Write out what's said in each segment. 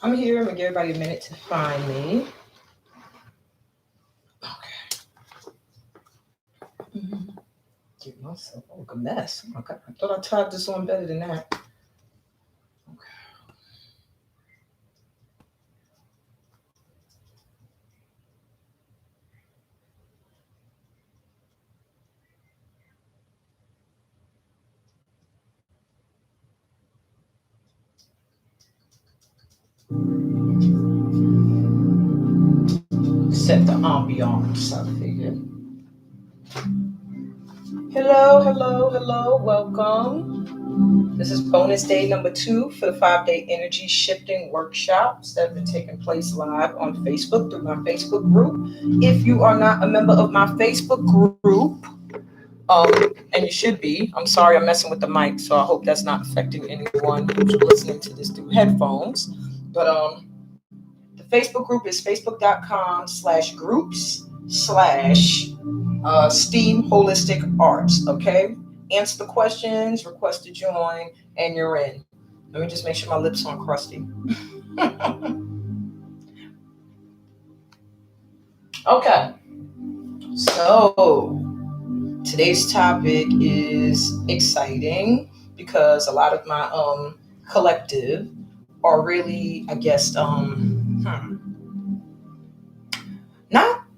I'm here. I'm going to give everybody a minute to find me. Okay. Give myself a mess. Oh my God. I thought I tied this on better than that. Okay. Set the ambiance, I figured. Hello, hello, hello. Welcome. This is bonus day number 2 for the 5-day energy shifting workshops that have been taking place live on Facebook through my Facebook group. If you are not a member of my Facebook group, and you should be, I'm sorry I'm messing with the mic, so I hope that's not affecting anyone who's listening to this through headphones. But the Facebook group is facebook.com/groups/STEAM Holistic Arts. Okay, answer the questions, request to join, and you're in. Let me just make sure my lips aren't crusty. Okay, so today's topic is exciting because a lot of my collective are really, I guess, not,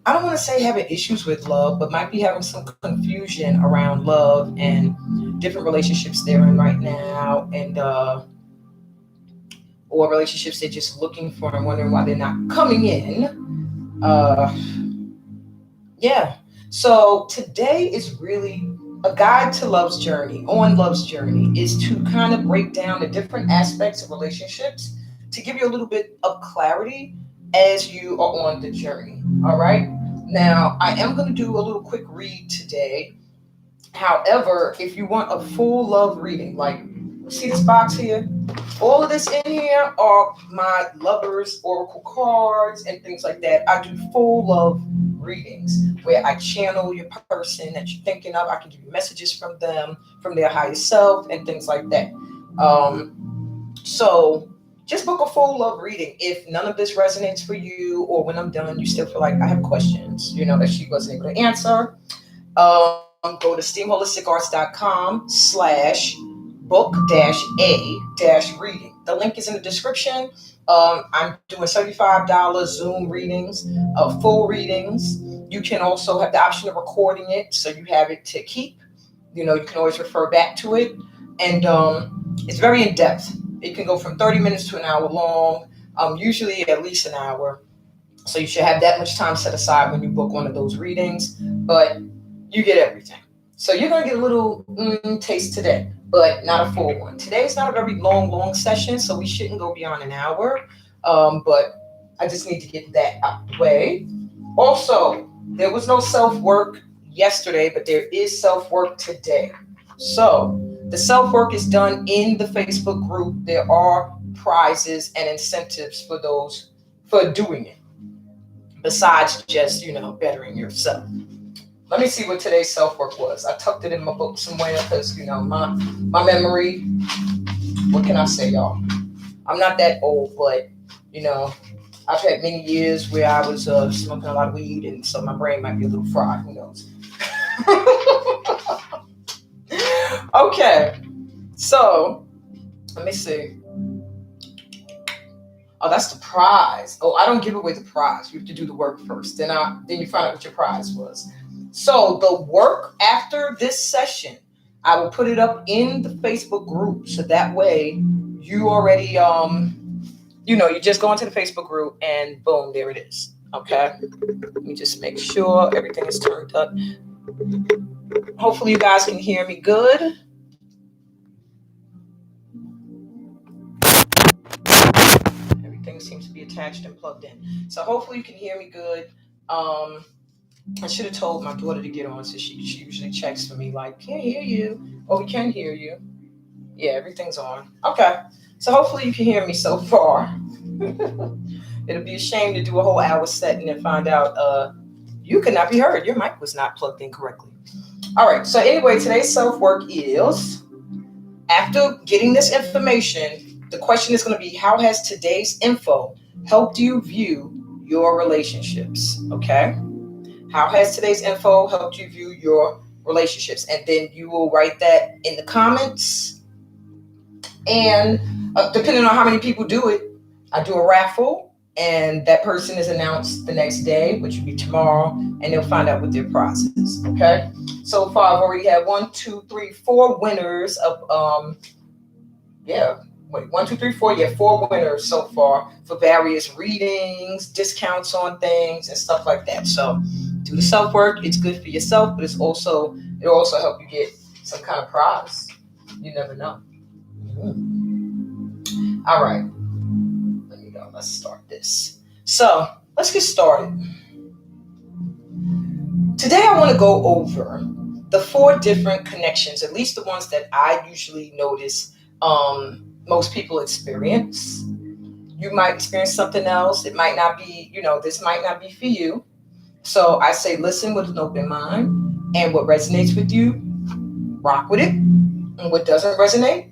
I don't want to say having issues with love, but might be having some confusion around love and different relationships they're in right now, and or relationships they're just looking for and wondering why they're not coming in. Yeah. So today is really a guide to love's journey, on love's journey, is to kind of break down the different aspects of relationships to give you a little bit of clarity as you are on the journey. All right. Now, I am going to do a little quick read today. However, if you want a full love reading, like, see this box here? All of this in here are my lovers oracle cards and things like that. I do full love readings where I channel your person that you're thinking of. I can give you messages from them, from their higher self, and things like that. So just book a full love reading. If none of this resonates for you, or when I'm done, you still feel like I have questions, that she wasn't able to answer, go to steamholisticarts.com/book-a-reading. The link is in the description. I'm doing $75 Zoom readings, full readings. You can also have the option of recording it, so you have it to keep. You can always refer back to it. And it's very in depth. It can go from 30 minutes to an hour long, usually at least an hour. So you should have that much time set aside when you book one of those readings. But you get everything. So you're going to get a little taste today, but not a full one. Today's not a very long session, so we shouldn't go beyond an hour. But I just need to get that out of the way. Also, there was no self-work yesterday, but there is self-work today. So the self-work is done in the Facebook group. There are prizes and incentives for those for doing it, besides just, bettering yourself. Let me see what today's self-work was. I tucked it in my book somewhere because, my memory, what can I say, y'all? I'm not that old, but, I've had many years where I was smoking a lot of weed, and so my brain might be a little fried. Who knows? Okay. So, let me see. Oh, that's the prize. Oh, I don't give away the prize. You have to do the work first. Then you find out what your prize was. So the work after this session, I will put it up in the Facebook group. So that way you already, you just go into the Facebook group and boom, there it is. Okay. Let me just make sure everything is turned up. Hopefully you guys can hear me good. Everything seems to be attached and plugged in. So hopefully you can hear me good. I should have told my daughter to get on, so she usually checks for me like, can't hear you. Oh, we can hear you. Yeah, everything's on. Okay. So hopefully you can hear me so far. It'll be a shame to do a whole hour set and then find out you could not be heard. Your mic was not plugged in correctly. All right. So anyway, today's self-work is, after getting this information, The question is going to be, how has today's info helped you view your relationships? Okay. How has today's info helped you view your relationships? And then you will write that in the comments. And depending on how many people do it, I do a raffle, and that person is announced the next day, which will be tomorrow, and they'll find out what their prize is. Okay. So far, I've already had 4 winners of 4 winners so far for various readings, discounts on things, and stuff like that. So do the self work. It's good for yourself, but it'll also help you get some kind of prize. You never know. All right. Let me go. Let's start this. So let's get started. Today I want to go over the 4 different connections, at least the ones that I usually notice most people experience. You might experience something else. It might not be, this might not be for you. So I say listen with an open mind, and what resonates with you, rock with it. And what doesn't resonate,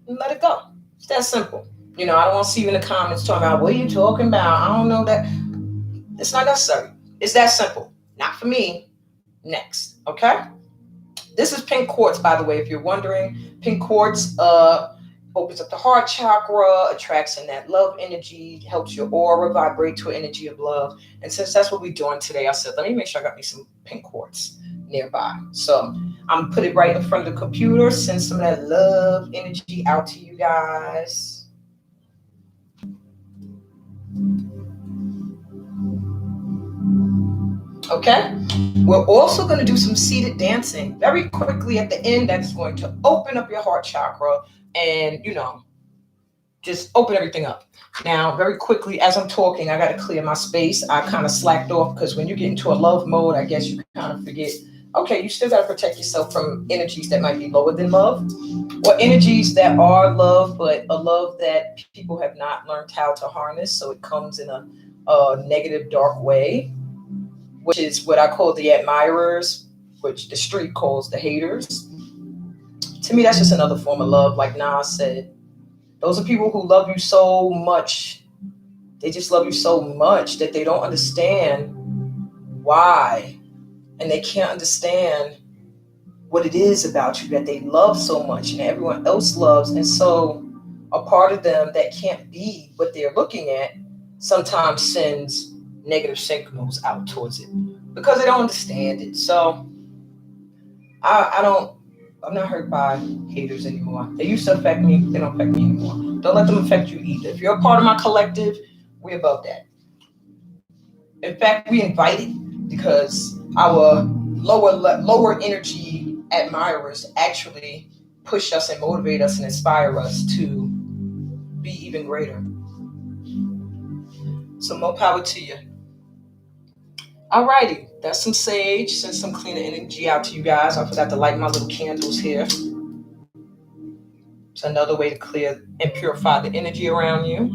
let it go. It's that simple. I don't want to see you in the comments talking about, what are you talking about? I don't know that. It's not necessary. It's that simple. Not for me. Next. Okay? This is pink quartz, by the way, if you're wondering. Pink quartz opens up the heart chakra, attracts in that love energy, helps your aura vibrate to an energy of love. And since that's what we're doing today, I said, let me make sure I got me some pink quartz nearby. So I'm going to put it right in front of the computer, send some of that love energy out to you guys. Okay, we're also going to do some seated dancing very quickly at the end. That's going to open up your heart chakra and, just open everything up. Now, very quickly, as I'm talking, I got to clear my space. I kind of slacked off because when you get into a love mode, I guess you kind of forget, okay, you still got to protect yourself from energies that might be lower than love, or energies that are love, but a love that people have not learned how to harness. So it comes in a negative, dark way, which is what I call the admirers, which the street calls the haters. To me, that's just another form of love. Like Nas said, those are people who love you so much. They just love you so much that they don't understand why. And they can't understand what it is about you that they love so much and everyone else loves. And so a part of them that can't be what they're looking at sometimes sends negative signals out towards it because they don't understand it. So I'm not hurt by haters anymore. They used to affect me. They don't affect me anymore. Don't let them affect you either. If you're a part of my collective, we're above that. In fact, we invite it because our lower energy admirers actually push us and motivate us and inspire us to be even greater. So more power to you. Alrighty, that's some sage. Send some cleaner energy out to you guys. I forgot to light my little candles here. It's another way to clear and purify the energy around you.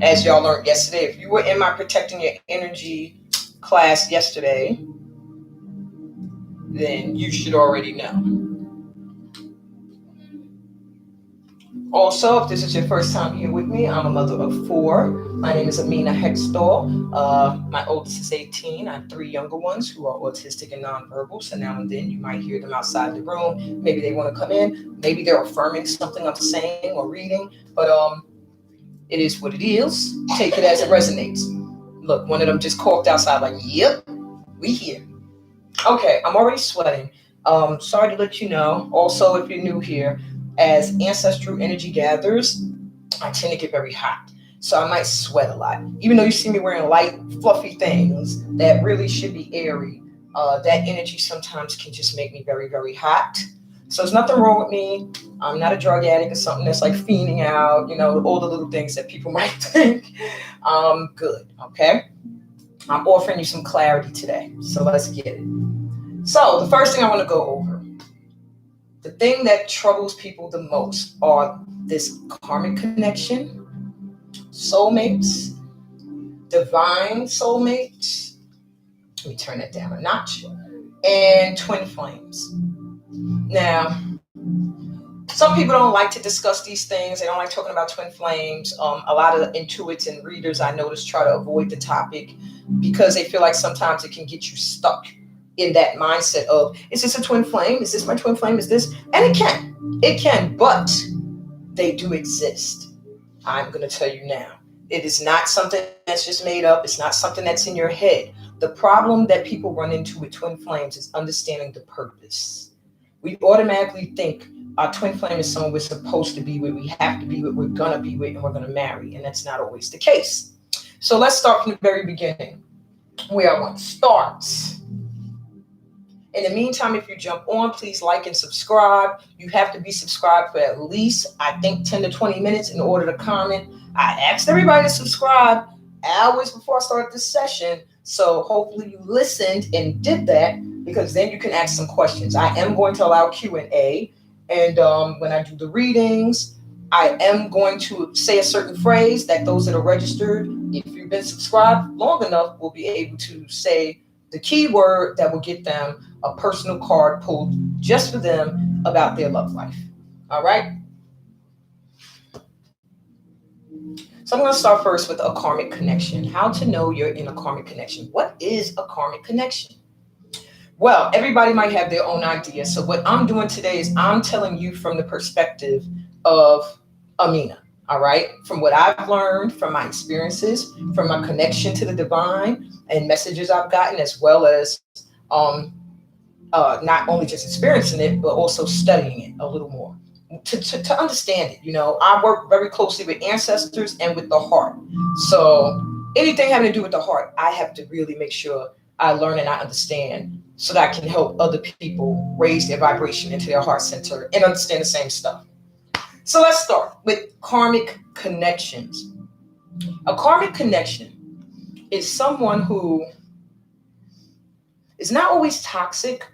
As y'all learned yesterday, if you were in my Protecting Your Energy class yesterday, then you should already know. Also, if this is your first time here with me, I'm a mother of 4. My name is Amina Hextall. My oldest is 18. I have 3 younger ones who are autistic and nonverbal. So now and then you might hear them outside the room. Maybe they want to come in. Maybe they're affirming something I'm saying or reading. But it is what it is. Take it as it resonates. Look, one of them just coughed outside like, yep, we here. Okay, I'm already sweating. Sorry to let you know. Also, if you're new here, as ancestral energy gathers, I tend to get very hot. So I might sweat a lot. Even though you see me wearing light, fluffy things that really should be airy, that energy sometimes can just make me very, very hot. So there's nothing wrong with me. I'm not a drug addict or something that's like fiending out, all the little things that people might think. I'm good, okay? I'm offering you some clarity today. So let's get it. So the first thing I want to go over, the thing that troubles people the most are this karmic connection, soulmates, divine soulmates. Let me turn that down a notch. And twin flames. Now, Some people don't like to discuss these things. They don't like talking about twin flames. A lot of intuits and readers I notice try to avoid the topic because they feel like sometimes it can get you stuck in that mindset of, is this a twin flame? Is this my twin flame? Is this? And it can, but they do exist. I'm going to tell you now. It is not something that's just made up. It's not something that's in your head. The problem that people run into with twin flames is understanding the purpose. We automatically think our twin flame is someone we're supposed to be with, we have to be with, we're going to be with, and we're going to marry. And that's not always the case. So let's start from the very beginning, where I want to start. In the meantime, if you jump on, please like and subscribe. You have to be subscribed for at least, I think, 10 to 20 minutes in order to comment. I asked everybody to subscribe hours before I started this session. So hopefully you listened and did that, because then you can ask some questions. I am going to allow Q&A. And when I do the readings, I am going to say a certain phrase that those that are registered, if you've been subscribed long enough, will be able to say the keyword that will get them a personal card pulled just for them about their love life. All right. So I'm going to start first with a karmic connection. How to know you're in a karmic connection. What is a karmic connection? Well, everybody might have their own idea. So what I'm doing today is I'm telling you from the perspective of Amina. All right. From what I've learned, from my experiences, from my connection to the divine and messages I've gotten, as well as not only just experiencing it, but also studying it a little more to understand it. You know, I work very closely with ancestors and with the heart. So anything having to do with the heart, I have to really make sure I learn and I understand so that I can help other people raise their vibration into their heart center and understand the same stuff. So let's start with karmic connections. A karmic connection is someone who is not always toxic,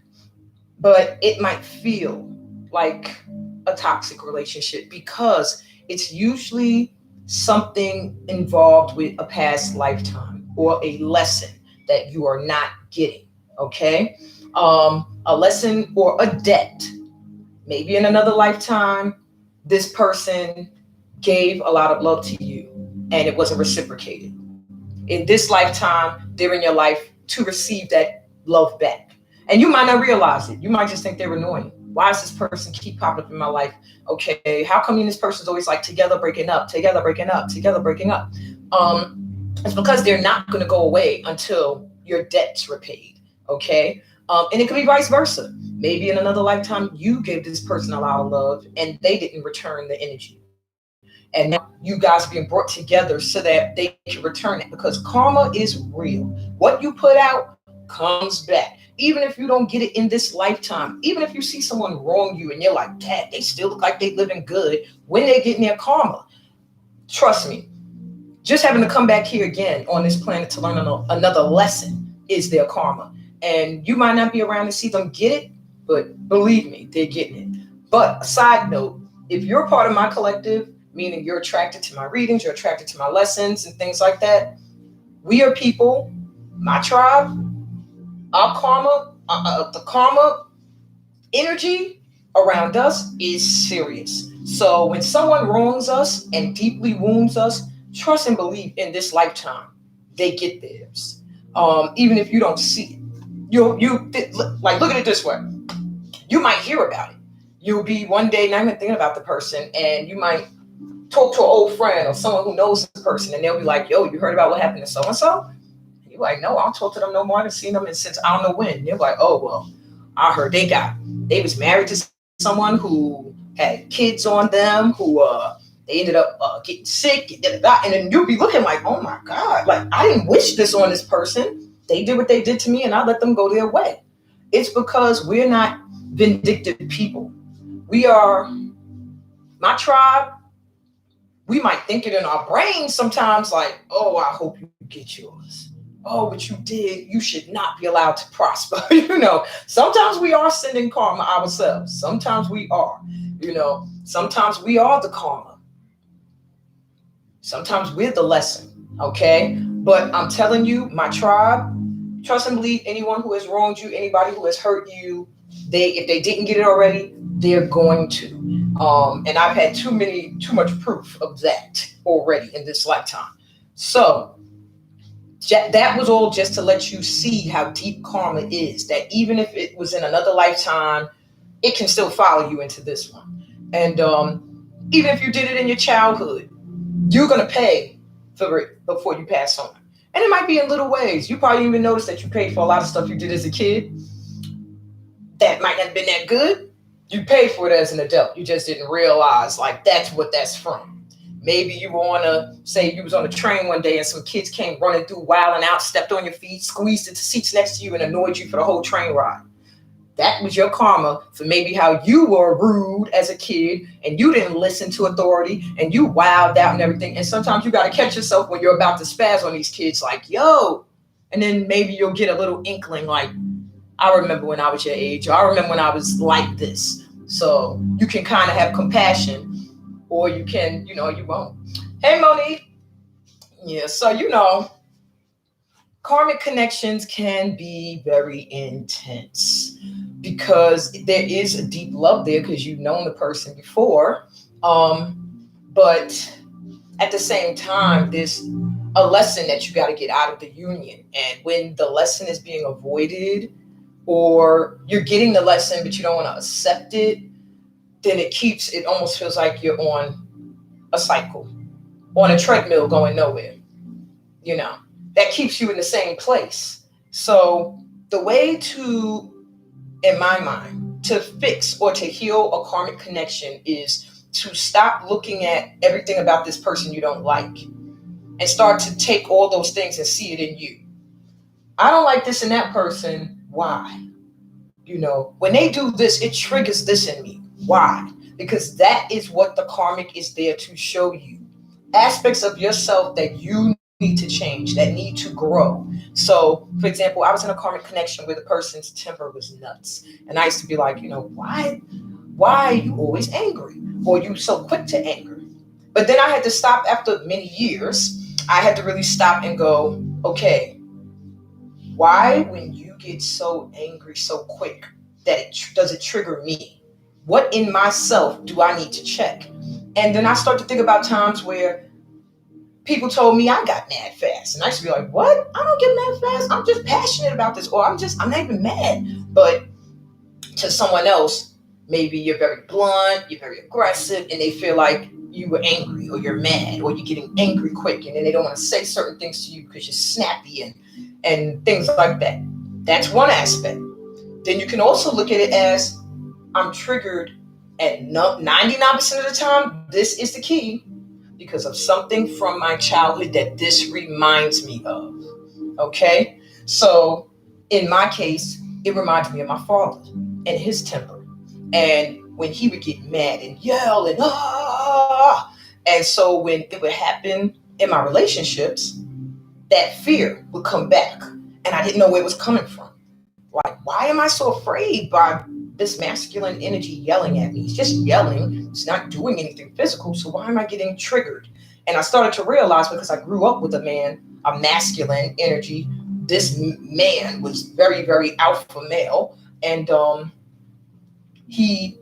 but it might feel like a toxic relationship because it's usually something involved with a past lifetime or a lesson that you are not getting. Okay. A lesson or a debt. Maybe in another lifetime, this person gave a lot of love to you and it wasn't reciprocated. In this lifetime, they're in your life to receive that love back. And you might not realize it. You might just think they're annoying. Why does this person keep popping up in my life? Okay, how come this person's always like together, breaking up, together, breaking up, together, breaking up? It's because they're not going to go away until your debt's repaid. Okay, and it could be vice versa. Maybe in another lifetime, you gave this person a lot of love and they didn't return the energy. And now you guys are being brought together so that they can return it, because karma is real. What you put out comes back. Even if you don't get it in this lifetime, even if you see someone wrong you and you're like, Dad, they still look like they living good, when they get in their karma, trust me, just having to come back here again on this planet to learn another lesson is their karma. And you might not be around to see them get it, but believe me, they're getting it. But a side note, if you're part of my collective, meaning you're attracted to my readings, you're attracted to my lessons and things like that, we are people, my tribe, our karma, the karma energy around us is serious. So when someone wrongs us and deeply wounds us, trust and believe in this lifetime, they get theirs. Even if you don't see it, like, look at it this way. You might hear about it. You'll be one day not even thinking about the person, and you might talk to an old friend or someone who knows the person, and they'll be like, yo, you heard about what happened to so-and-so? You're like, no, I don't talk to them no more. I haven't seen them since I don't know when. You're like, oh, well, I heard they was married to someone who had kids on them, who they ended up getting sick, and then you'll be looking like, oh my God, like, I didn't wish this on this person. They did what they did to me and I let them go their way. It's because we're not vindictive people. We are, my tribe, we might think it in our brains sometimes like, oh, I hope you get yours. Oh, what you did, you should not be allowed to prosper. Sometimes we are sending karma ourselves. Sometimes we are, sometimes we are the karma. Sometimes we're the lesson. Okay. But I'm telling you, my tribe, trust and believe anyone who has wronged you, anybody who has hurt you, if they didn't get it already, they're going to. And I've had too much proof of that already in this lifetime. So that was all just to let you see how deep karma is. That even if it was in another lifetime, it can still follow you into this one. And even if you did it in your childhood, you're gonna pay for it before you pass on. And it might be in little ways. You probably even notice that you paid for a lot of stuff you did as a kid that might not have been that good. You paid for it as an adult. You just didn't realize like that's what that's from. Maybe you were say you was on a train one day and some kids came running through, wilding out, stepped on your feet, squeezed into seats next to you, and annoyed you for the whole train ride. That was your karma for maybe how you were rude as a kid and you didn't listen to authority and you wowed out and everything. And sometimes you got to catch yourself when you're about to spaz on these kids like, yo. And then maybe you'll get a little inkling like, I remember when I was your age, or I remember when I was like this. So you can kind of have compassion, or you can, you won't. Hey, Monique. Yeah, so, karmic connections can be very intense because there is a deep love there because you've known the person before. But at the same time, there's a lesson that you got to get out of the union. And when the lesson is being avoided, or you're getting the lesson but you don't want to accept it, then it almost feels like you're on a cycle, on a treadmill going nowhere. That keeps you in the same place. So the way to, in my mind, to fix or to heal a karmic connection is to stop looking at everything about this person you don't like and start to take all those things and see it in you. I don't like this in that person. Why? When they do this, it triggers this in me. Why? Because that is what the karmic is there to show you. Aspects of yourself that you need to change, that need to grow. So, for example, I was in a karmic connection where the person's temper was nuts. And I used to be like, why are you always angry? Or you so quick to anger? But then I had to stop after many years. I had to really stop and go, okay, why when you get so angry so quick that does it trigger me? What in myself do I need to check? And then I start to think about times where people told me I got mad fast. And I used to be like, what? I don't get mad fast. I'm just passionate about this. Or I'm not even mad. But to someone else, maybe you're very blunt, you're very aggressive, and they feel like you were angry or you're mad or you're getting angry quick. And then they don't want to say certain things to you because you're snappy and things like that. That's one aspect. Then you can also look at it as I'm triggered at 99% of the time. This is the key because of something from my childhood that this reminds me of. Okay? So in my case, it reminds me of my father and his temper. And when he would get mad and yell and and so when it would happen in my relationships, that fear would come back and I didn't know where it was coming from. Like, why am I so afraid by this masculine energy yelling at me? It's just yelling. It's not doing anything physical. So why am I getting triggered? And I started to realize because I grew up with a masculine energy. This man was very, very alpha male. And he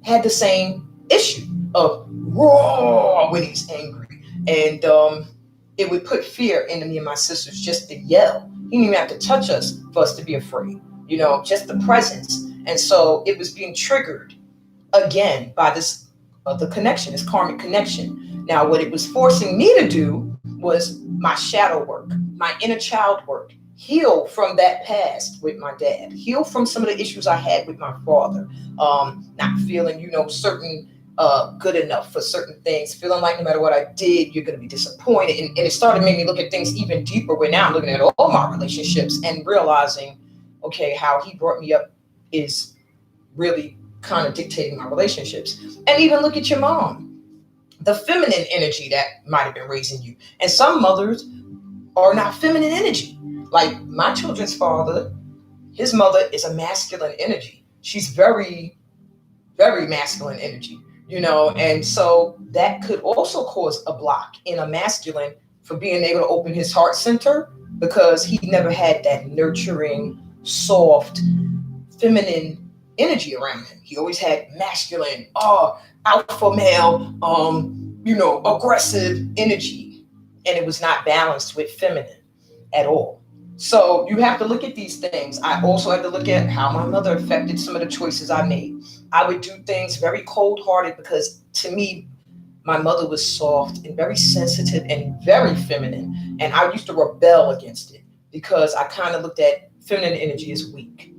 had the same issue of roar when he's angry. And it would put fear into me and my sisters just to yell. He didn't even have to touch us for us to be afraid. Just the presence. And so it was being triggered again by this the connection, this karmic connection. Now, what it was forcing me to do was my shadow work, my inner child work, heal from that past with my dad, heal from some of the issues I had with my father, not feeling, certain good enough for certain things, feeling like no matter what I did, you're going to be disappointed. And it started making me look at things even deeper, where now I'm looking at all my relationships and realizing, okay, how he brought me up is really kind of dictating my relationships. And even look at your mom, the feminine energy that might have been raising you. And some mothers are not feminine energy. Like my children's father, his mother is a masculine energy. She's very, very masculine energy, and so that could also cause a block in a masculine for being able to open his heart center because he never had that nurturing, soft, feminine energy around him. He always had masculine, alpha male, aggressive energy. And it was not balanced with feminine at all. So you have to look at these things. I also had to look at how my mother affected some of the choices I made. I would do things very cold hearted because to me, my mother was soft and very sensitive and very feminine. And I used to rebel against it because I kind of looked at feminine energy as weak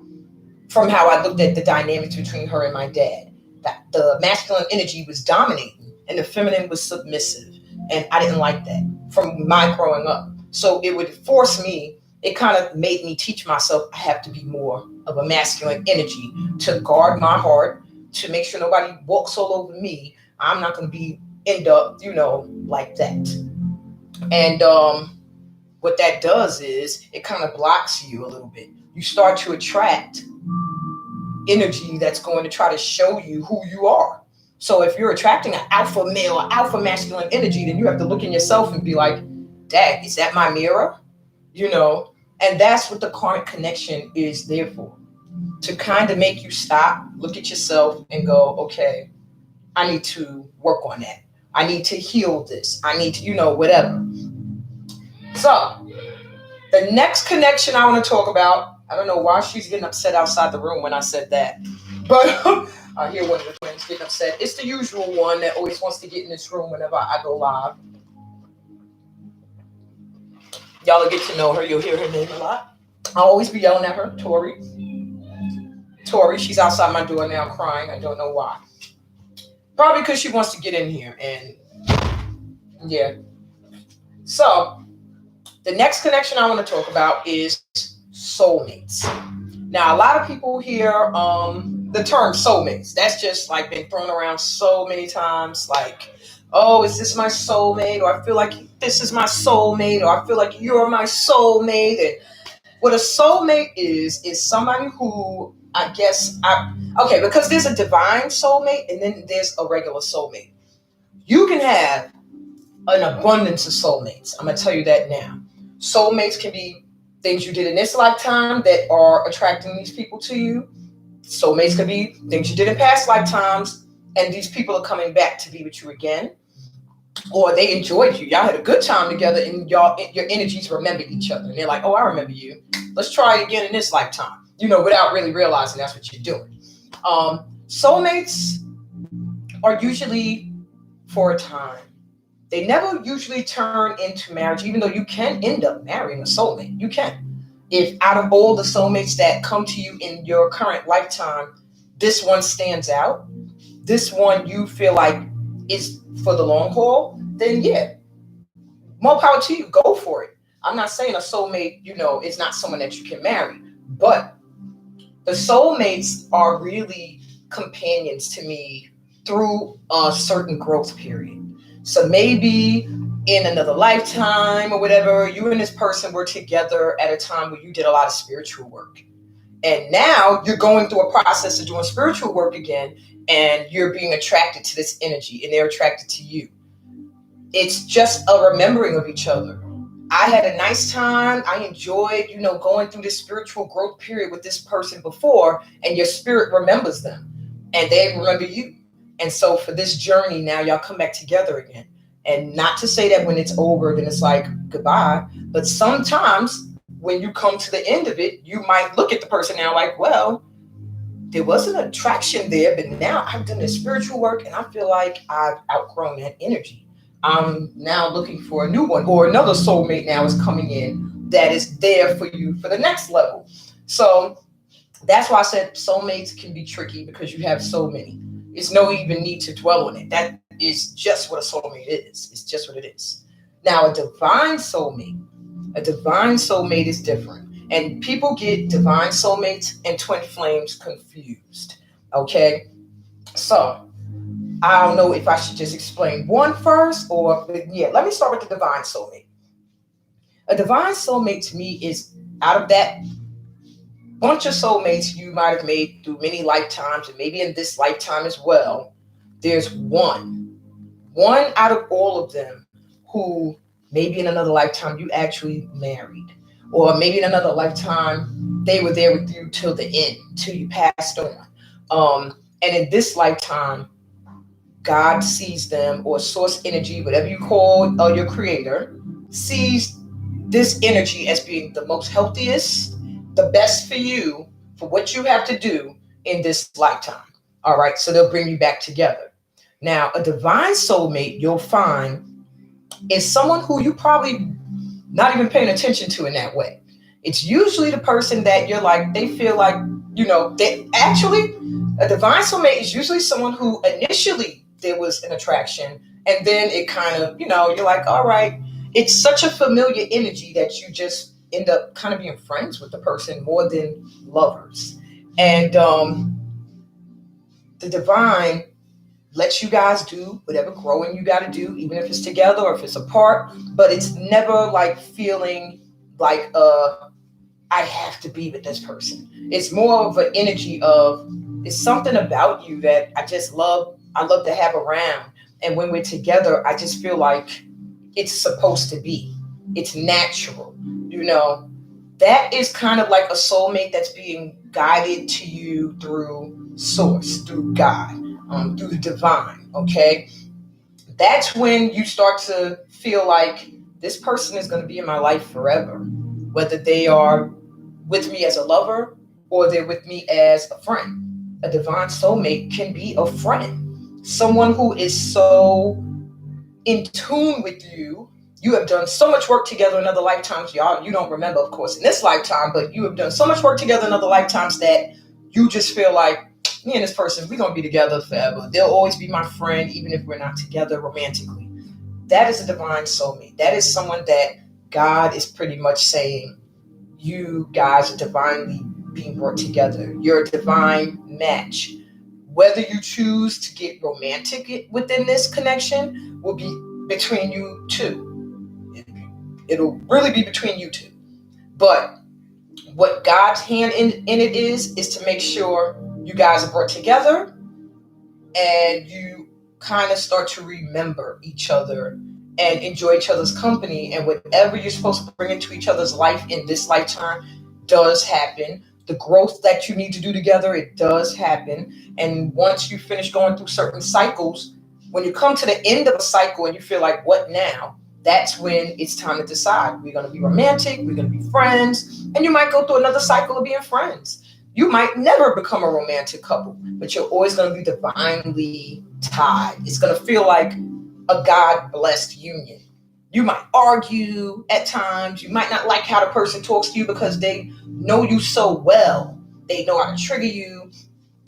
from how I looked at the dynamics between her and my dad. That the masculine energy was dominating and the feminine was submissive. And I didn't like that from my growing up. So it would force me, it kind of made me teach myself I have to be more of a masculine energy to guard my heart, to make sure nobody walks all over me. I'm not going to end up, like that. And what that does is it kind of blocks you a little bit. You start to attract energy that's going to try to show you who you are. So if you're attracting an alpha male or alpha masculine energy, then you have to look in yourself and be like, Dad, is that my mirror? And that's what the karmic connection is there for. To kind of make you stop, look at yourself and go, okay, I need to work on that. I need to heal this. I need to, whatever. So the next connection I want to talk about, I don't know why she's getting upset outside the room when I said that, but I hear one of the twins getting upset. It's the usual one that always wants to get in this room whenever I go live. Y'all will get to know her. You'll hear her name a lot. I'll always be yelling at her, Tori. She's outside my door now crying. I don't know why. Probably because she wants to get in here. And yeah. So the next connection I want to talk about is soulmates. Now, a lot of people hear the term soulmates. That's just like been thrown around so many times. Like, oh, is this my soulmate? Or I feel like this is my soulmate. Or I feel like you're my soulmate. And what a soulmate is somebody who because there's a divine soulmate and then there's a regular soulmate. You can have an abundance of soulmates. I'm going to tell you that now. Soulmates can be things you did in this lifetime that are attracting these people to you. Soulmates can be things you did in past lifetimes, and these people are coming back to be with you again. Or they enjoyed you. Y'all had a good time together, and your energies remember each other. And they're like, oh, I remember you. Let's try it again in this lifetime. Without really realizing that's what you're doing. Soulmates are usually for a time. They never usually turn into marriage, even though you can end up marrying a soulmate. You can. If out of all the soulmates that come to you in your current lifetime, this one stands out, this one you feel like is for the long haul, then yeah, more power to you. Go for it. I'm not saying a soulmate, is not someone that you can marry, but the soulmates are really companions to me through a certain growth period. So maybe in another lifetime or whatever, you and this person were together at a time where you did a lot of spiritual work. And now you're going through a process of doing spiritual work again, and you're being attracted to this energy and they're attracted to you. It's just a remembering of each other. I had a nice time. I enjoyed, going through this spiritual growth period with this person before, and your spirit remembers them and they remember you. And so for this journey, now y'all come back together again. And not to say that when it's over, then it's like goodbye. But sometimes when you come to the end of it, you might look at the person now like, well, there was an attraction there, but now I've done this spiritual work and I feel like I've outgrown that energy. I'm now looking for a new one, or another soulmate now is coming in that is there for you for the next level. So that's why I said soulmates can be tricky because you have so many. It's no even need to dwell on it. That is just what a soulmate is. It's just what it is. Now, a divine soulmate is different. And people get divine soulmates and twin flames confused. Okay? So I don't know if I should just explain one first or, let me start with the divine soulmate. A divine soulmate to me is out of that bunch of soulmates you might have made through many lifetimes, and maybe in this lifetime as well, there's one out of all of them who maybe in another lifetime you actually married, or maybe in another lifetime they were there with you till the end, till you passed on. And in this lifetime, God sees them, or source energy, whatever you call your creator, sees this energy as being the most healthiest, the best for you, for what you have to do in this lifetime. All right, so they'll bring you back together. Now, a divine soulmate, you'll find, is someone who you probably not even paying attention to in that way. It's usually the person that you're like, they feel like, they actually, a divine soulmate is usually someone who initially there was an attraction, and then it kind of, you're like, all right, it's such a familiar energy that you just end up kind of being friends with the person more than lovers. And the divine lets you guys do whatever growing you got to do, even if it's together or if it's apart, but it's never like feeling like I have to be with this person. It's more of an energy of, it's something about you that I love to have around. And when we're together, I just feel like it's supposed to be. It's natural. That is kind of like a soulmate that's being guided to you through source, through God, through the divine. Okay. That's when you start to feel like this person is going to be in my life forever, whether they are with me as a lover or they're with me as a friend. A divine soulmate can be a friend, someone who is so in tune with you. You have done so much work together in other lifetimes. Y'all, you don't remember, of course, in this lifetime, but you have done so much work together in other lifetimes that you just feel like, me and this person, we're going to be together forever. They'll always be my friend, even if we're not together romantically. That is a divine soulmate. That is someone that God is pretty much saying, you guys are divinely being brought together. You're a divine match. Whether you choose to get romantic within this connection will be between you two. It'll really be between you two. But what God's hand in it is to make sure you guys are brought together and you kind of start to remember each other and enjoy each other's company, and whatever you're supposed to bring into each other's life in this lifetime does happen. The growth that you need to do together, it does happen. And once you finish going through certain cycles, when you come to the end of a cycle and you feel like, what now? That's when it's time to decide. We're going to be romantic, we're going to be friends, and you might go through another cycle of being friends. You might never become a romantic couple, but you're always going to be divinely tied. It's going to feel like a God-blessed union. You might argue at times. You might not like how the person talks to you because they know you so well. They know how to trigger you.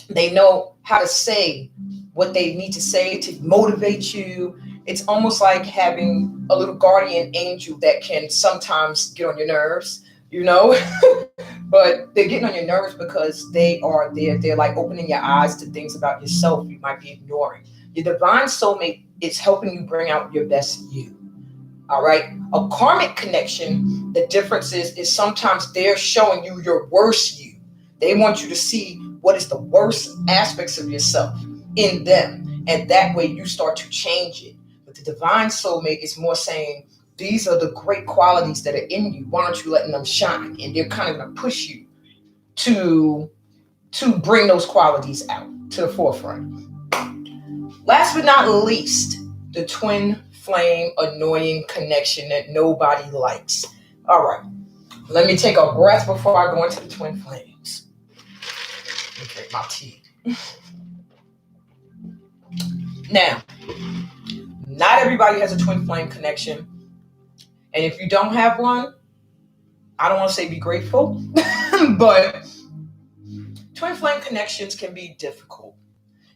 They know how to say what they need to say to motivate you. It's almost like having a little guardian angel that can sometimes get on your nerves, but they're getting on your nerves because they are there. They're like opening your eyes to things about yourself you might be ignoring. Your divine soulmate is helping you bring out your best you. All right. A karmic connection, the difference is sometimes they're showing you your worst you. They want you to see what is the worst aspects of yourself in them. And that way you start to change it. But the divine soulmate is more saying, these are the great qualities that are in you. Why aren't you letting them shine? And they're kind of going to push you to bring those qualities out to the forefront. Last but not least, the twin flame annoying connection that nobody likes. All right, let me take a breath before I go into the twin flames. Okay, my tea. Now, not everybody has a twin flame connection. And if you don't have one, I don't want to say be grateful, but twin flame connections can be difficult.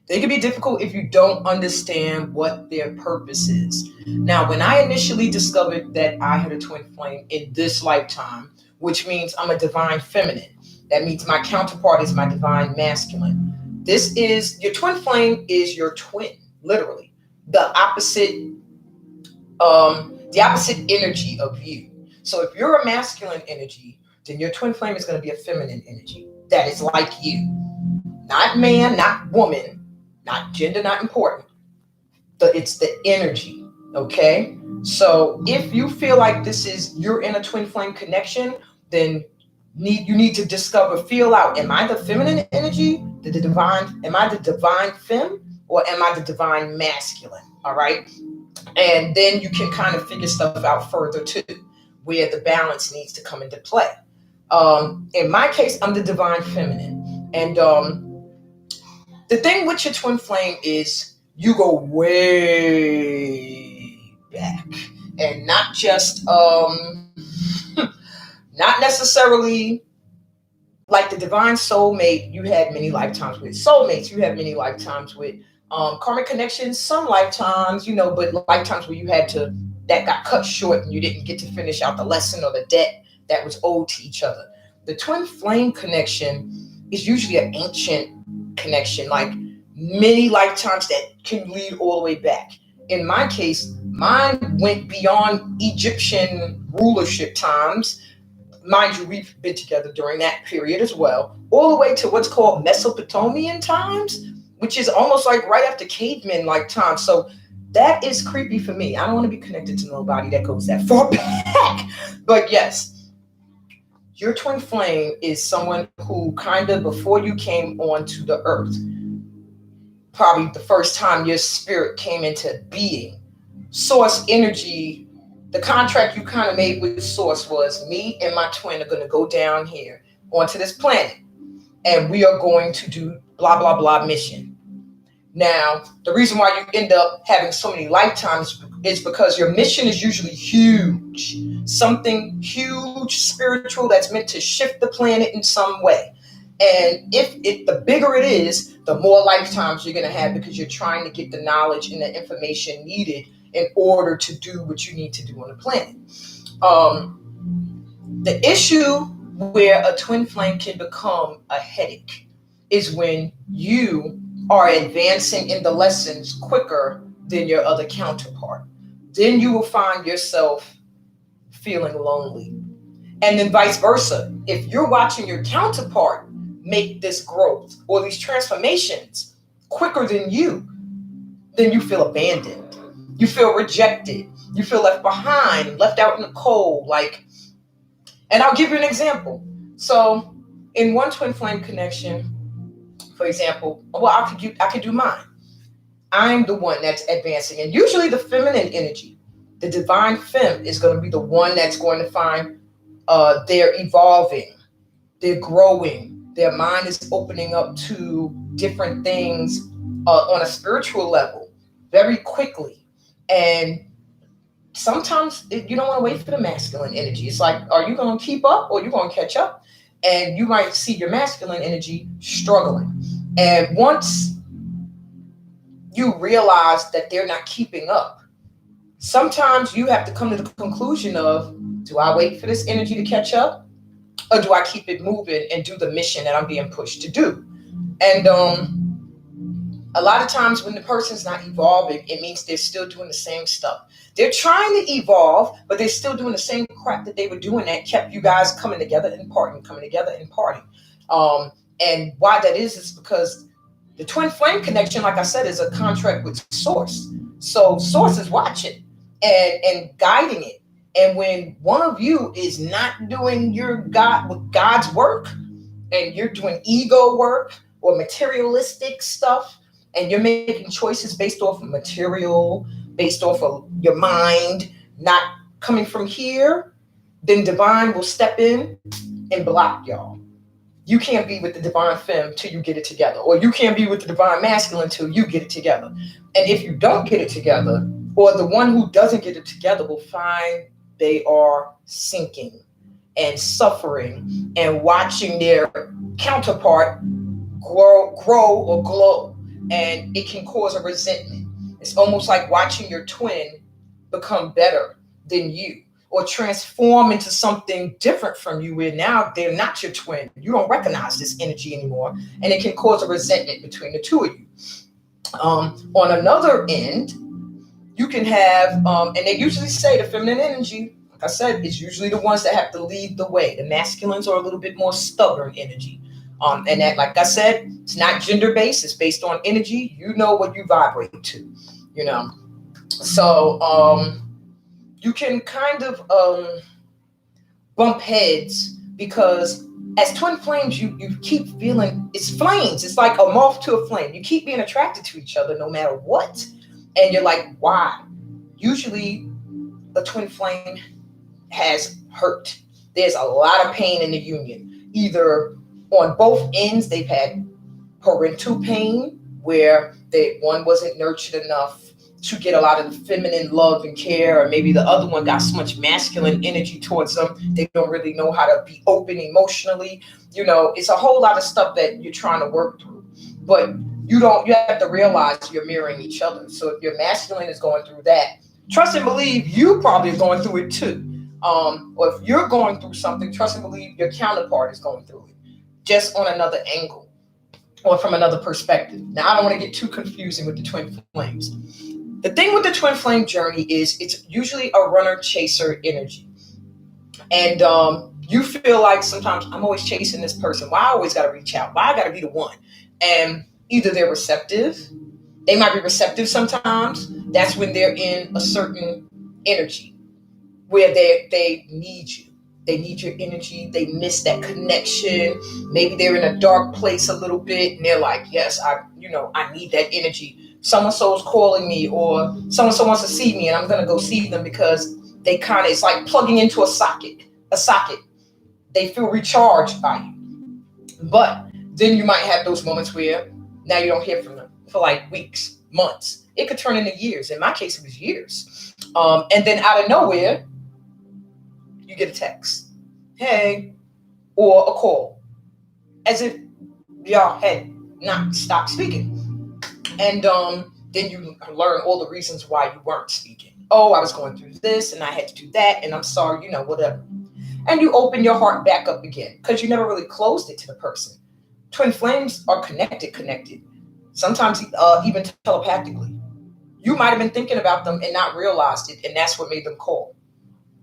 They can be difficult if you don't understand what their purpose is. Now, when I initially discovered that I had a twin flame in this lifetime, which means I'm a divine feminine, that means my counterpart is my divine masculine. Your twin flame is your twin, literally. The opposite energy of you. So if you're a masculine energy, then your twin flame is going to be a feminine energy that is like you. Not man, not woman, not gender, not important. It's the energy, okay? So if you feel like you're in a twin flame connection, then you need to feel out, am I the feminine energy Am I the divine femme or am I the divine masculine? All right. And then you can kind of figure stuff out further too, where the balance needs to come into play. In my case, I'm the divine feminine. And the thing with your twin flame is you go way back. And not just, not necessarily like the divine soulmate you had many lifetimes with. Soulmates you had many lifetimes with. Karmic connections, some lifetimes, but lifetimes where you had to, that got cut short and you didn't get to finish out the lesson or the debt that was owed to each other. The twin flame connection is usually an ancient connection, like many lifetimes that can lead all the way back. In my case, mine went beyond Egyptian rulership times. Mind you, we've been together during that period as well, all the way to what's called Mesopotamian times, which is almost like right after cavemen like time. So that is creepy for me. I don't want to be connected to nobody that goes that far back. But yes, your twin flame is someone who kind of before you came onto the earth, probably the first time your spirit came into being, source energy, the contract you kind of made with source was me and my twin are going to go down here onto this planet and we are going to do blah, blah, blah mission. Now, the reason why you end up having so many lifetimes is because your mission is usually huge, something huge, spiritual, that's meant to shift the planet in some way. And the bigger it is, the more lifetimes you're going to have because you're trying to get the knowledge and the information needed in order to do what you need to do on the planet. The issue where a twin flame can become a headache is when you are advancing in the lessons quicker than your other counterpart. Then you will find yourself feeling lonely. And then vice versa. If you're watching your counterpart make this growth or these transformations quicker than you, then you feel abandoned. You feel rejected. You feel left behind, left out in the cold. And I'll give you an example. So in one twin flame connection, for example, well, I could do mine. I'm the one that's advancing. And usually the feminine energy, the divine femme, is going to be the one that's going to find they're evolving, they're growing, their mind is opening up to different things on a spiritual level very quickly. And sometimes you don't want to wait for the masculine energy. It's like, are you going to keep up or are you going to catch up? And you might see your masculine energy struggling. And once you realize that they're not keeping up, sometimes you have to come to the conclusion of, do I wait for this energy to catch up? Or do I keep it moving and do the mission that I'm being pushed to do? And a lot of times when the person's not evolving, it means they're still doing the same stuff. They're trying to evolve, but they're still doing the same crap that they were doing that kept you guys coming together and partying. And why that is because the twin flame connection, like I said, is a contract with source. So source is watching and guiding it. And when one of you is not doing God's work, and you're doing ego work or materialistic stuff, and you're making choices based off of material, based off of your mind, not coming from here, then divine will step in and block y'all. You can't be with the divine femme till you get it together, or you can't be with the divine masculine till you get it together. And if you don't get it together, or the one who doesn't get it together will find they are sinking and suffering and watching their counterpart grow or glow. And it can cause a resentment. It's almost like watching your twin become better than you or transform into something different from you, where now they're not your twin. You don't recognize this energy anymore. And it can cause a resentment between the two of you. On another end, you can have, and they usually say the feminine energy, like I said, is usually the ones that have to lead the way. The masculines are a little bit more stubborn energy. And that, like I said, it's not gender-based. It's based on energy. You know what you vibrate to, So you can kind of bump heads because as twin flames, you keep feeling it's flames. It's like a moth to a flame. You keep being attracted to each other no matter what. And you're like, why? Usually a twin flame has hurt. There's a lot of pain in the union. Either on both ends, they've had parental pain where one wasn't nurtured enough to get a lot of the feminine love and care, or maybe the other one got so much masculine energy towards them, they don't really know how to be open emotionally. It's a whole lot of stuff that you're trying to work through. But you have to realize you're mirroring each other. So if your masculine is going through that, trust and believe you probably are going through it too. Or if you're going through something, trust and believe your counterpart is going through it, just on another angle or from another perspective. Now, I don't want to get too confusing with the twin flames. The thing with the twin flame journey is it's usually a runner-chaser energy. And you feel like sometimes I'm always chasing this person. Why I always got to reach out? Why I got to be the one? And either they're receptive. They might be receptive sometimes. That's when they're in a certain energy where they need you. They need your energy. They miss that connection. Maybe they're in a dark place a little bit and they're like, yes, I need that energy. So-and-so's calling me, or so-and-so wants to see me and I'm going to go see them, because it's like plugging into a socket. They feel recharged by you. But then you might have those moments where now you don't hear from them for like weeks, months. It could turn into years. In my case, it was years. And then out of nowhere, you get a text, hey, or a call, as if y'all had not stopped speaking. And then you learn all the reasons why you weren't speaking. Oh, I was going through this and I had to do that and I'm sorry, whatever. And you open your heart back up again because you never really closed it to the person. Twin flames are connected. Sometimes even telepathically. You might have been thinking about them and not realized it, and that's what made them call.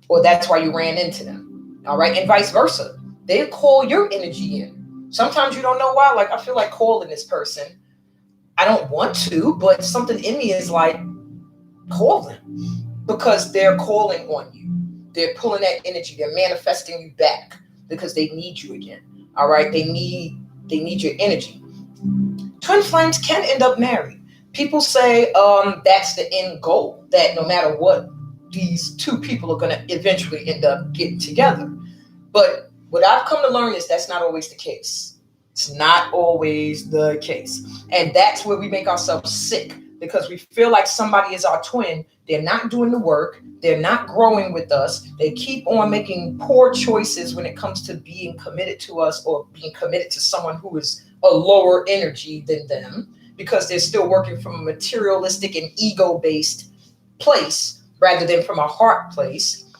Or that's why you ran into them. All right. And vice versa. They'll call your energy in. Sometimes you don't know why. Like, I feel like calling this person. I don't want to, but something in me is like, call them, because they're calling on you. They're pulling that energy. They're manifesting you back because they need you again. All right. They need your energy. Twin flames can end up married. People say that's the end goal, that no matter what, these two people are going to eventually end up getting together. But what I've come to learn is that's not always the case. It's not always the case. And that's where we make ourselves sick, because we feel like somebody is our twin. They're not doing the work. They're not growing with us. They keep on making poor choices when it comes to being committed to us or being committed to someone who is a lower energy than them, because they're still working from a materialistic and ego-based place rather than from a heart place.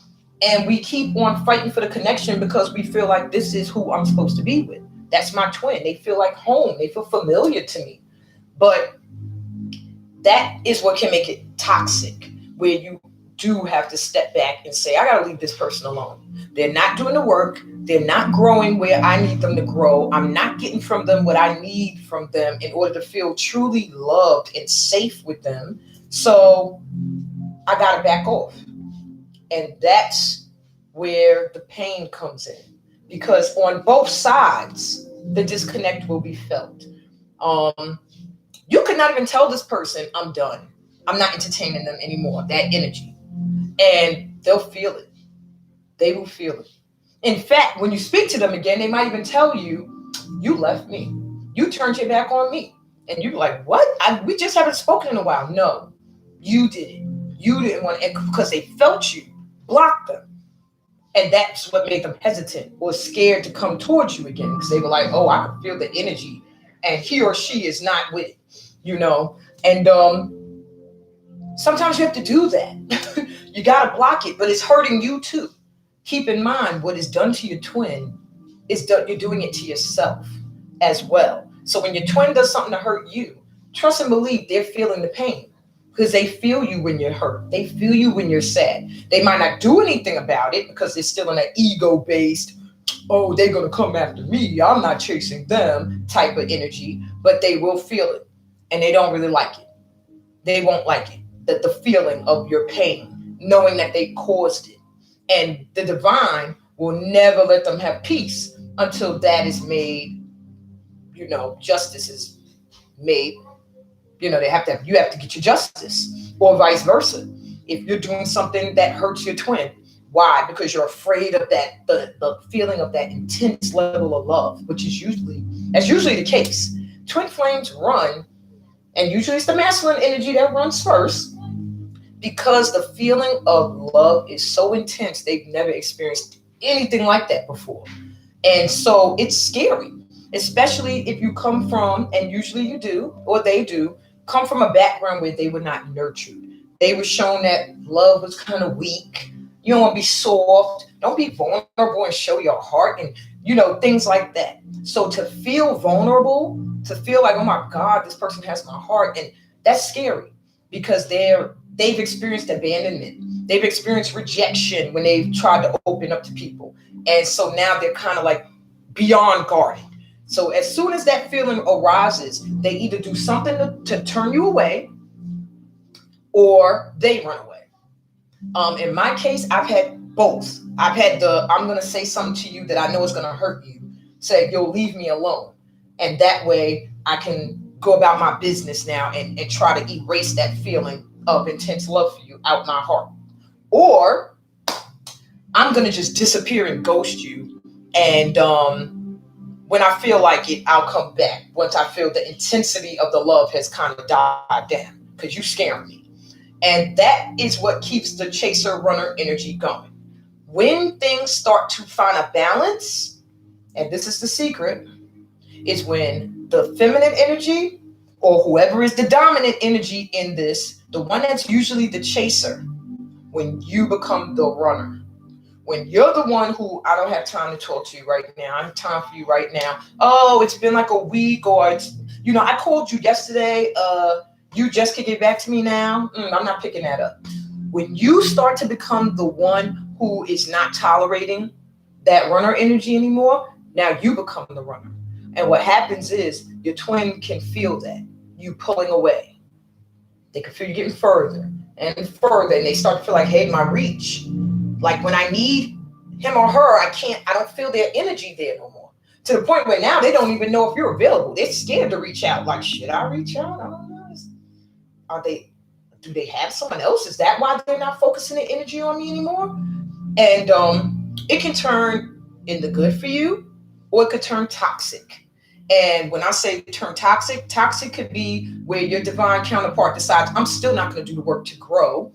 And we keep on fighting for the connection because we feel like this is who I'm supposed to be with. That's my twin. They feel like home. They feel familiar to me. But that is what can make it toxic, where you do have to step back and say, I got to leave this person alone. They're not doing the work. They're not growing where I need them to grow. I'm not getting from them what I need from them in order to feel truly loved and safe with them. So I got to back off. And that's where the pain comes in. Because on both sides, the disconnect will be felt. You could not even tell this person, I'm done. I'm not entertaining them anymore, that energy. And they'll feel it. They will feel it. In fact, when you speak to them again, they might even tell you, you left me. You turned your back on me. And you're like, what? We just haven't spoken in a while. No, you did it. You didn't want it, because they felt you, blocked them. And that's what made them hesitant or scared to come towards you again, because they were like, oh, I can feel the energy and he or she is not with it, And sometimes you have to do that. You got to block it, but it's hurting you too. Keep in mind, what is done to your twin you're doing it to yourself as well. So when your twin does something to hurt you, trust and believe they're feeling the pain. Because they feel you when you're hurt. They feel you when you're sad. They might not do anything about it because they're still in an ego-based, oh, they're going to come after me, I'm not chasing them type of energy. But they will feel it. And they don't really like it. They won't like it. The feeling of your pain, knowing that they caused it. And the divine will never let them have peace until that is made, justice is made. You have to get your justice, or vice versa. If you're doing something that hurts your twin, why? Because you're afraid of that, the feeling of that intense level of love, which is usually the case. Twin flames run, and usually it's the masculine energy that runs first, because the feeling of love is so intense. They've never experienced anything like that before. And so it's scary, especially if you come from, and usually you do, or they do, come from a background where they were not nurtured. They were shown that love was kind of weak. You don't want to be soft. Don't be vulnerable and show your heart, and, things like that. So to feel vulnerable, to feel like, oh my God, this person has my heart, and that's scary, because they've experienced abandonment. They've experienced rejection when they've tried to open up to people. And so now they're kind of like beyond guarded. So as soon as that feeling arises, they either do something to turn you away, or they run away. In my case, I've had both. I've had I'm going to say something to you that I know is going to hurt you. Say, you'll leave me alone. And that way I can go about my business now and try to erase that feeling of intense love for you out my heart. Or I'm going to just disappear and ghost you. And when I feel like it, I'll come back once I feel the intensity of the love has kind of died down, because you scare me. And that is what keeps the chaser runner energy going. When things start to find a balance, and this is the secret, is when the feminine energy, or whoever is the dominant energy in this, the one that's usually the chaser, when you become the runner. When you're the one who, I don't have time to talk to you right now. I have time for you right now. Oh, it's been like a week, or I called you yesterday. You just can get back to me now. I'm not picking that up. When you start to become the one who is not tolerating that runner energy anymore, now you become the runner. And what happens is your twin can feel that, you pulling away. They can feel you getting further and further, and they start to feel like, hey, my reach. Like when I need him or her, I don't feel their energy there no more. To the point where now they don't even know if you're available. They're scared to reach out. Like, should I reach out? I don't know. Do they have someone else? Is that why they're not focusing their energy on me anymore? And it can turn into good for you, or it could turn toxic. And when I say turn toxic could be where your divine counterpart decides, I'm still not going to do the work to grow,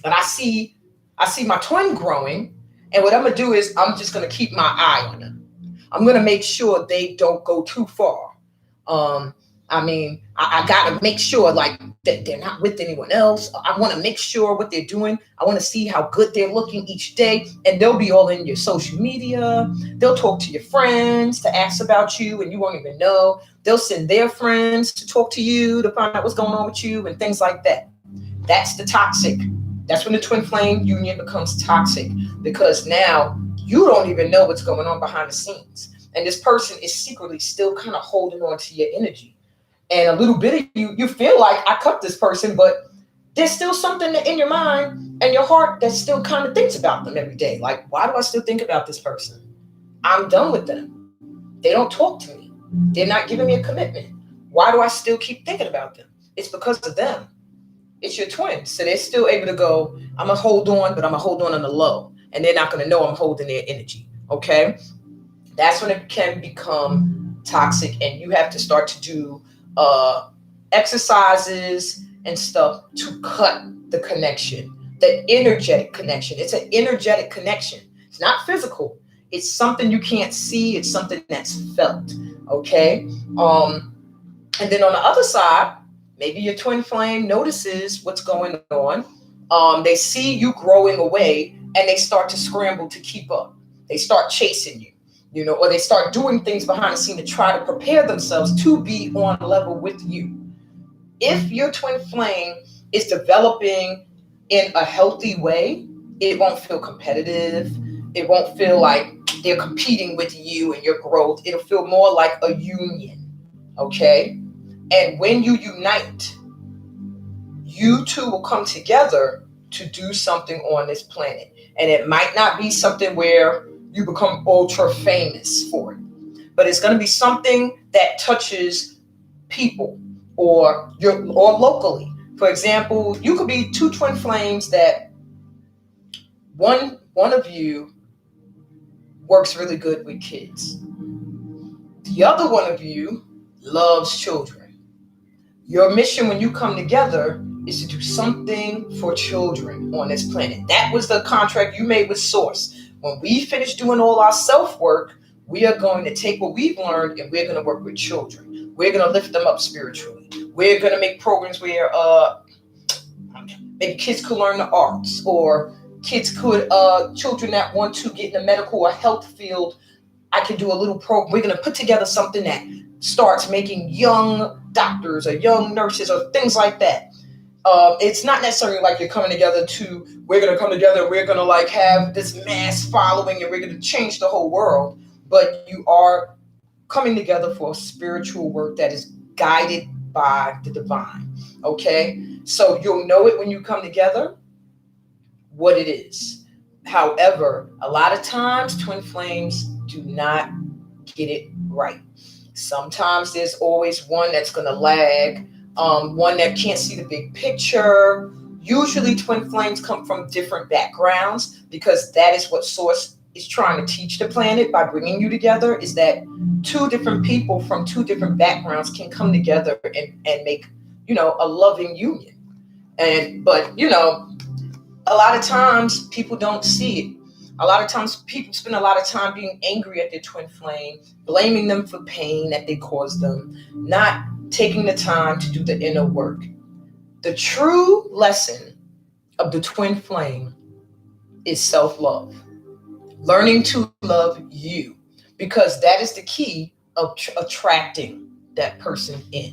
but I see my twin growing, and what I'm going to do is I'm just going to keep my eye on them. I'm going to make sure they don't go too far. I got to make sure like that they're not with anyone else. I want to make sure what they're doing. I want to see how good they're looking each day. And they'll be all in your social media. They'll talk to your friends to ask about you, and you won't even know. They'll send their friends to talk to you to find out what's going on with you and things like that. That's the toxic. That's when the twin flame union becomes toxic, because now you don't even know what's going on behind the scenes. And this person is secretly still kind of holding on to your energy. And a little bit of you feel like I cut this person, but there's still something in your mind and your heart that still kind of thinks about them every day. Like, why do I still think about this person? I'm done with them. They don't talk to me. They're not giving me a commitment. Why do I still keep thinking about them? It's because of them. It's your twins. So they're still able to go, I'm going to hold on, but I'm going to hold on the low. And they're not going to know I'm holding their energy. Okay? That's when it can become toxic, and you have to start to do exercises and stuff to cut the connection, the energetic connection. It's an energetic connection. It's not physical. It's something you can't see. It's something that's felt. Okay. And then on the other side, maybe your twin flame notices what's going on. They see you growing away, and they start to scramble to keep up. They start chasing you. Or they start doing things behind the scene to try to prepare themselves to be on level with you. If your twin flame is developing in a healthy way, it won't feel competitive. It won't feel like they're competing with you and your growth. It'll feel more like a union. Okay? And when you unite, you two will come together to do something on this planet. And it might not be something where you become ultra famous for it. But it's going to be something that touches people or locally. For example, you could be two twin flames that one of you works really good with kids. The other one of you loves children. Your mission when you come together is to do something for children on this planet. That was the contract you made with Source. When we finish doing all our self-work, we are going to take what we've learned and we're going to work with children. We're going to lift them up spiritually. We're going to make programs where maybe kids could learn the arts, or kids could, children that want to get in the medical or health field, I can do a little program. We're going to put together something that starts making young doctors or young nurses or things like that. It's not necessarily like you're coming together we're going to come together and we're going to like have this mass following and we're going to change the whole world. But you are coming together for spiritual work that is guided by the divine. Okay? So you'll know it when you come together, what it is. However, a lot of times twin flames do not get it right. Sometimes there's always one that's going to lag, one that can't see the big picture. Usually twin flames come from different backgrounds, because that is what Source is trying to teach the planet by bringing you together, is that two different people from two different backgrounds can come together and make, a loving union. But a lot of times people don't see it. A lot of times people spend a lot of time being angry at their twin flame, blaming them for pain that they caused them, not taking the time to do the inner work. The true lesson of the twin flame is self-love. Learning to love you, because that is the key of attracting that person in.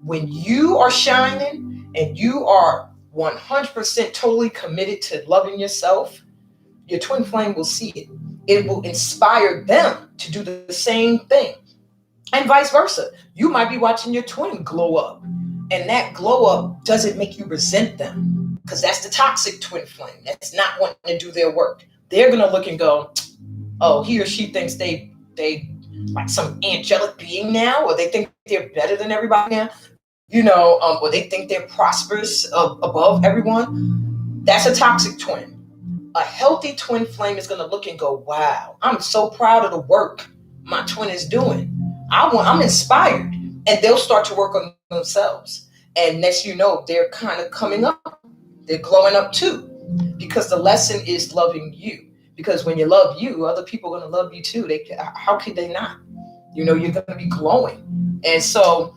When you are shining and you are 100% totally committed to loving yourself, your twin flame will see it. It will inspire them to do the same thing. And vice versa. You might be watching your twin glow up, and that glow up doesn't make you resent them, because that's the toxic twin flame that's not wanting to do their work. They're going to look and go, oh, he or she thinks they like some angelic being now, or they think they're better than everybody now, or they think they're prosperous above everyone. That's a toxic twin. A healthy twin flame is going to look and go, wow, I'm so proud of the work my twin is doing. I'm inspired. And they'll start to work on themselves. And next you know, they're kind of coming up. They're glowing up too. Because the lesson is loving you. Because when you love you, other people are going to love you too. How could they not? You're going to be glowing. And so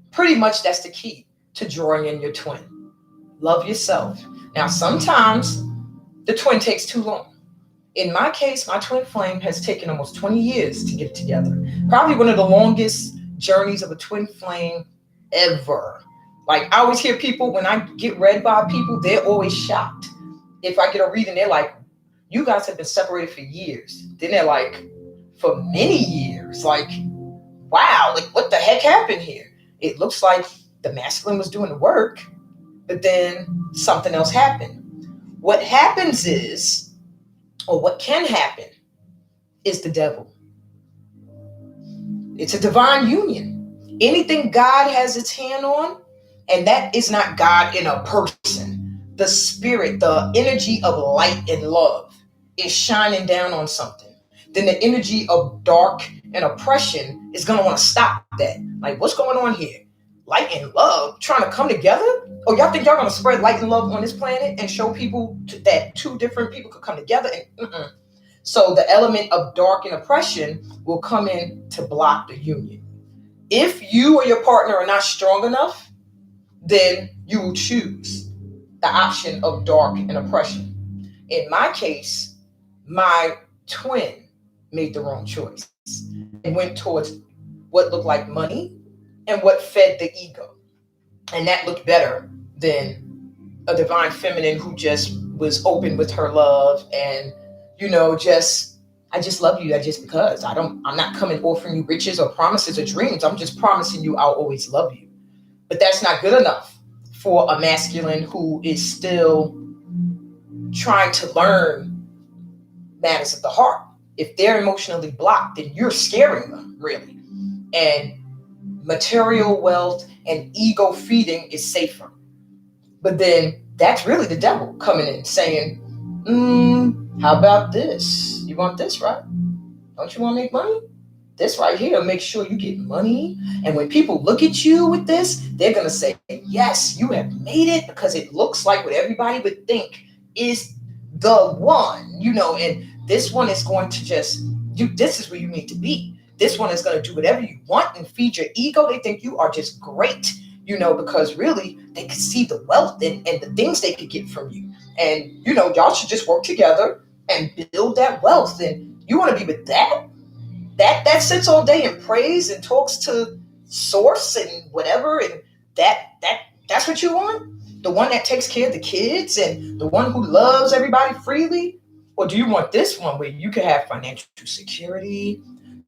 pretty much that's the key to drawing in your twin. Love yourself. Now, sometimes the twin takes too long. In my case, my twin flame has taken almost 20 years to get together. Probably one of the longest journeys of a twin flame ever. Like, I always hear people, when I get read by people, they're always shocked. If I get a reading, they're like, you guys have been separated for years. Then they're like, for many years. Like, wow, like what the heck happened here? It looks like the masculine was doing the work, but then something else happened. What happens is, or what can happen, is the devil. It's a divine union. Anything God has its hand on, and that is not God in a person. The spirit, the energy of light and love is shining down on something. Then the energy of dark and oppression is going to want to stop that. Like, what's going on here? Light and love trying to come together? Oh, y'all think y'all going to spread light and love on this planet and show people that two different people could come together? So the element of dark and oppression will come in to block the union. If you or your partner are not strong enough, then you will choose the option of dark and oppression. In my case, my twin made the wrong choice and went towards what looked like money and what fed the ego. And that looked better than a divine feminine who just was open with her love and, I just love you just because. I'm not coming offering you riches or promises or dreams. I'm just promising you I'll always love you. But that's not good enough for a masculine who is still trying to learn matters of the heart. If they're emotionally blocked, then you're scaring them, really. And material wealth and ego feeding is safer. But then that's really the devil coming in saying, how about this? You want this, right? Don't you want to make money? This right here, make sure you get money. And when people look at you with this, they're going to say, yes, you have made it, because it looks like what everybody would think is the one, and this one is going to just, this is where you need to be. This one is going to do whatever you want and feed your ego. They think you are just great, because really they can see the wealth and the things they could get from you. And, y'all should just work together and build that wealth. And you want to be with that sits all day and prays and talks to source and whatever, and that's what you want? The one that takes care of the kids and the one who loves everybody freely? Or do you want this one where you can have financial security?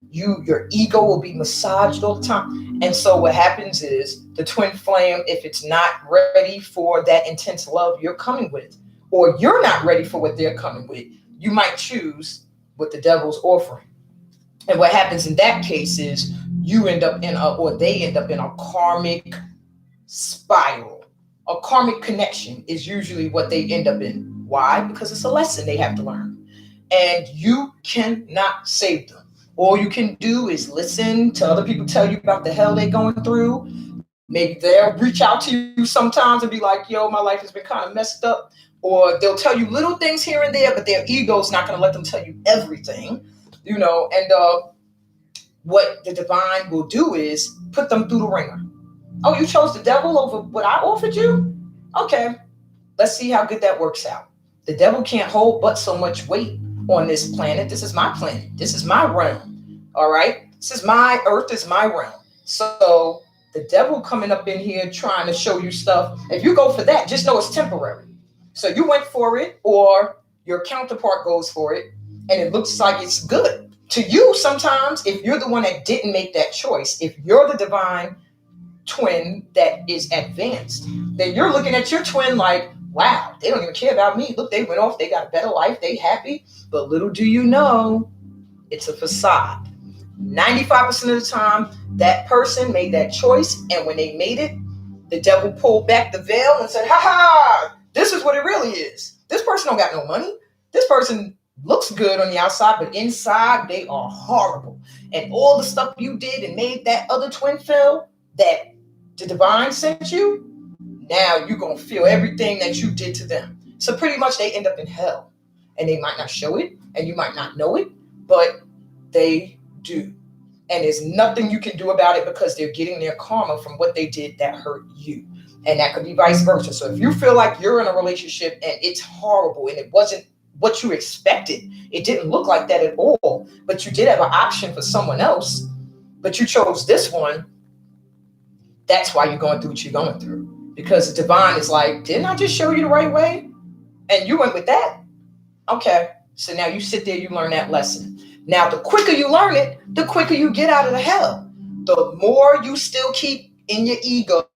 Your ego will be massaged all the time. And so what happens is the twin flame, if it's not ready for that intense love you're coming with, or you're not ready for what they're coming with, you might choose what the devil's offering. And what happens in that case is they end up in a karmic spiral. A karmic connection is usually what they end up in. Why? Because it's a lesson they have to learn. And you cannot save them. All you can do is listen to other people tell you about the hell they're going through. Maybe they'll reach out to you sometimes and be like, yo, my life has been kind of messed up. Or they'll tell you little things here and there, but their ego's not going to let them tell you everything. And what the divine will do is put them through the ringer. Oh, you chose the devil over what I offered you? Okay, let's see how good that works out. The devil can't hold but so much weight on this planet. This is my planet. This is my realm. All right? This is my earth, is my realm. So the devil coming up in here trying to show you stuff, if you go for that, just know it's temporary. So you went for it, or your counterpart goes for it, and it looks like it's good. To you, sometimes, if you're the one that didn't make that choice, if you're the divine twin that is advanced, then you're looking at your twin like, wow, they don't even care about me. Look, they went off, they got a better life, they happy. But little do you know, it's a facade. 95% of the time, that person made that choice, and when they made it, the devil pulled back the veil and said, ha, this is what it really is. This person don't got no money. This person looks good on the outside, but inside they are horrible. And all the stuff you did and made that other twin feel that the divine sent you, now you're going to feel everything that you did to them. So pretty much they end up in hell. And they might not show it, and you might not know it, but they do. And there's nothing you can do about it, because they're getting their karma from what they did that hurt you. And that could be vice versa. So if you feel like you're in a relationship and it's horrible and it wasn't what you expected, it didn't look like that at all, but you did have an option for someone else, but you chose this one, that's why you're going through what you're going through. Because the divine is like, didn't I just show you the right way? And you went with that? Okay. So now you sit there, you learn that lesson. Now, the quicker you learn it, the quicker you get out of the hell. The more you still keep in your ego,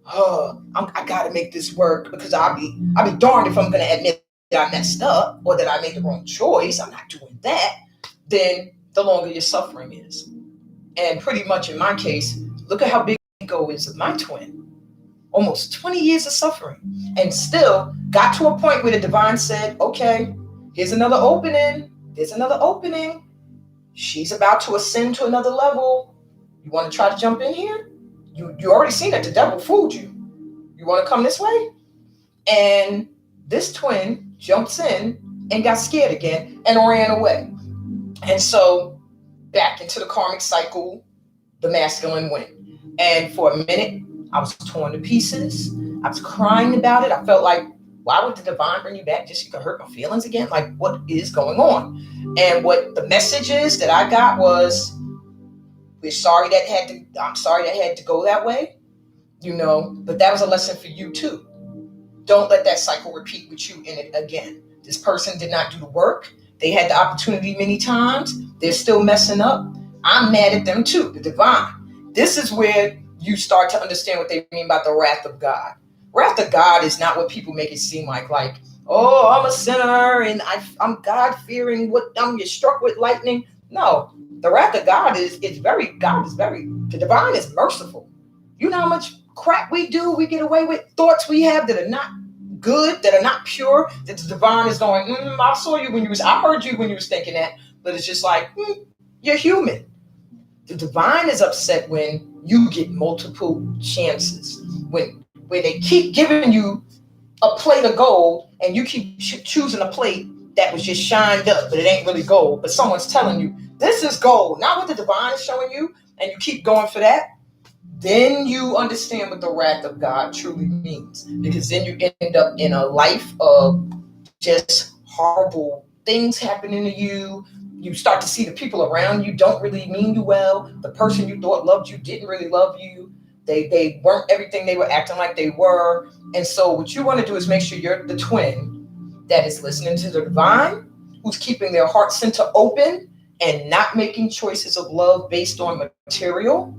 I got to make this work, because I'll be darned if I'm going to admit that I messed up or that I made the wrong choice. I'm not doing that. Then the longer your suffering is. And pretty much in my case, look at how big the ego is of my twin. Almost 20 years of suffering, and still got to a point where the divine said, okay, here's another opening. There's another opening. She's about to ascend to another level. You want to try to jump in here? You already seen that the devil fooled you. You want to come this way? And this twin jumps in and got scared again and ran away. And so back into the karmic cycle, the masculine went. And for a minute, I was torn to pieces. I was crying about it. I felt like, why would the divine bring you back just so you could hurt my feelings again? Like, what is going on? And what the message is that I got was, I'm sorry that had to go that way, but that was a lesson for you too. Don't let that cycle repeat with you in it again. This person did not do the work. They had the opportunity many times. They're still messing up. I'm mad at them too, the divine. This is where you start to understand what they mean by the wrath of God. Wrath of God is not what people make it seem like, oh, I'm a sinner and I'm God fearing. What I'm get struck with lightning. No, the wrath of God is very. God is very. The divine is merciful. You know how much crap we do, we get away with, thoughts we have that are not good, that are not pure, that the divine is going, I saw you when you was, I heard you when you was thinking that, but it's just like, you're human. The divine is upset when you get multiple chances, when they keep giving you a plate of gold and you keep choosing a plate that was just shined up, but it ain't really gold, but someone's telling you, this is gold, not what the divine is showing you, and you keep going for that. Then you understand what the wrath of God truly means. Because then you end up in a life of just horrible things happening to you. You start to see the people around you don't really mean you well. The person you thought loved you didn't really love you. They weren't everything they were acting like they were. And so what you want to do is make sure you're the twin that is listening to the divine, who's keeping their heart center open and not making choices of love based on material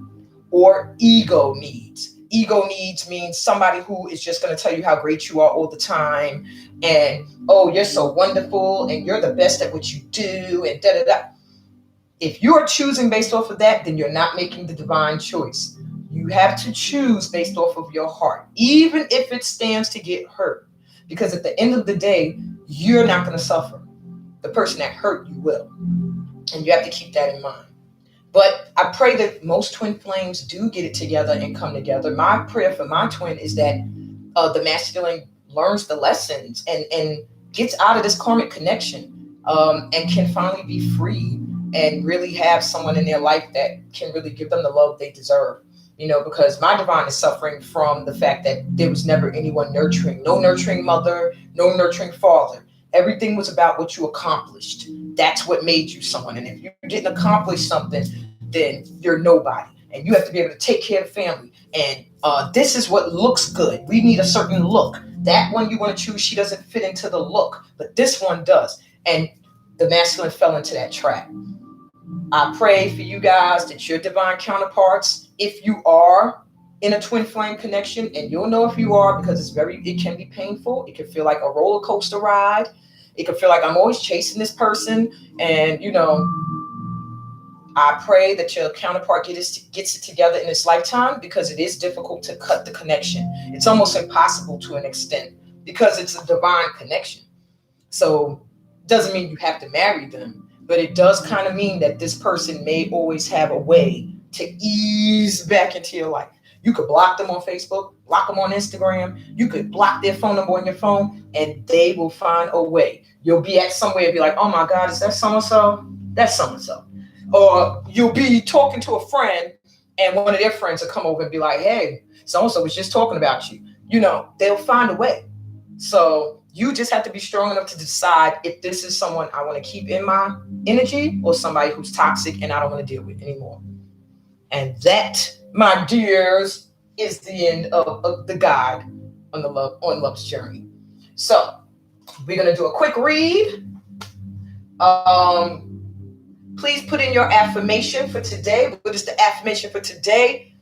or ego needs. Ego needs means somebody who is just going to tell you how great you are all the time, and oh, you're so wonderful and you're the best at what you do, and da da da. If you are choosing based off of that, then you're not making the divine choice. You have to choose based off of your heart, even if it stands to get hurt. Because at the end of the day, you're not going to suffer. The person that hurt you will. And you have to keep that in mind. But I pray that most twin flames do get it together and come together. My prayer for my twin is that the masculine learns the lessons and gets out of this karmic connection, and can finally be free and really have someone in their life that can really give them the love they deserve. Because my divine is suffering from the fact that there was never anyone nurturing, no nurturing mother, no nurturing father. Everything was about what you accomplished. That's what made you someone. And if you didn't accomplish something, then you're nobody. And you have to be able to take care of the family. And this is what looks good. We need a certain look. That one you want to choose, she doesn't fit into the look, but this one does. And the masculine fell into that trap. I pray for you guys that your divine counterparts, if you are in a twin flame connection, and you'll know if you are, because it can be painful. It can feel like a roller coaster ride. It can feel like I'm always chasing this person. And, I pray that your counterpart gets it together in this lifetime, because it is difficult to cut the connection. It's almost impossible to an extent because it's a divine connection. So it doesn't mean you have to marry them, but it does kind of mean that this person may always have a way to ease back into your life. You could block them on Facebook, block them on Instagram. You could block their phone number on your phone, and they will find a way. You'll be at somewhere and be like, oh my God, is that so-and-so? That's so-and-so. Or you'll be talking to a friend, and one of their friends will come over and be like, hey, so-and-so was just talking about you. They'll find a way. So you just have to be strong enough to decide if this is someone I want to keep in my energy, or somebody who's toxic and I don't want to deal with anymore. And that, my dears, is the end of the guide on love's journey. So we're going to do a quick read. Please put in your affirmation for today. What is the affirmation for today?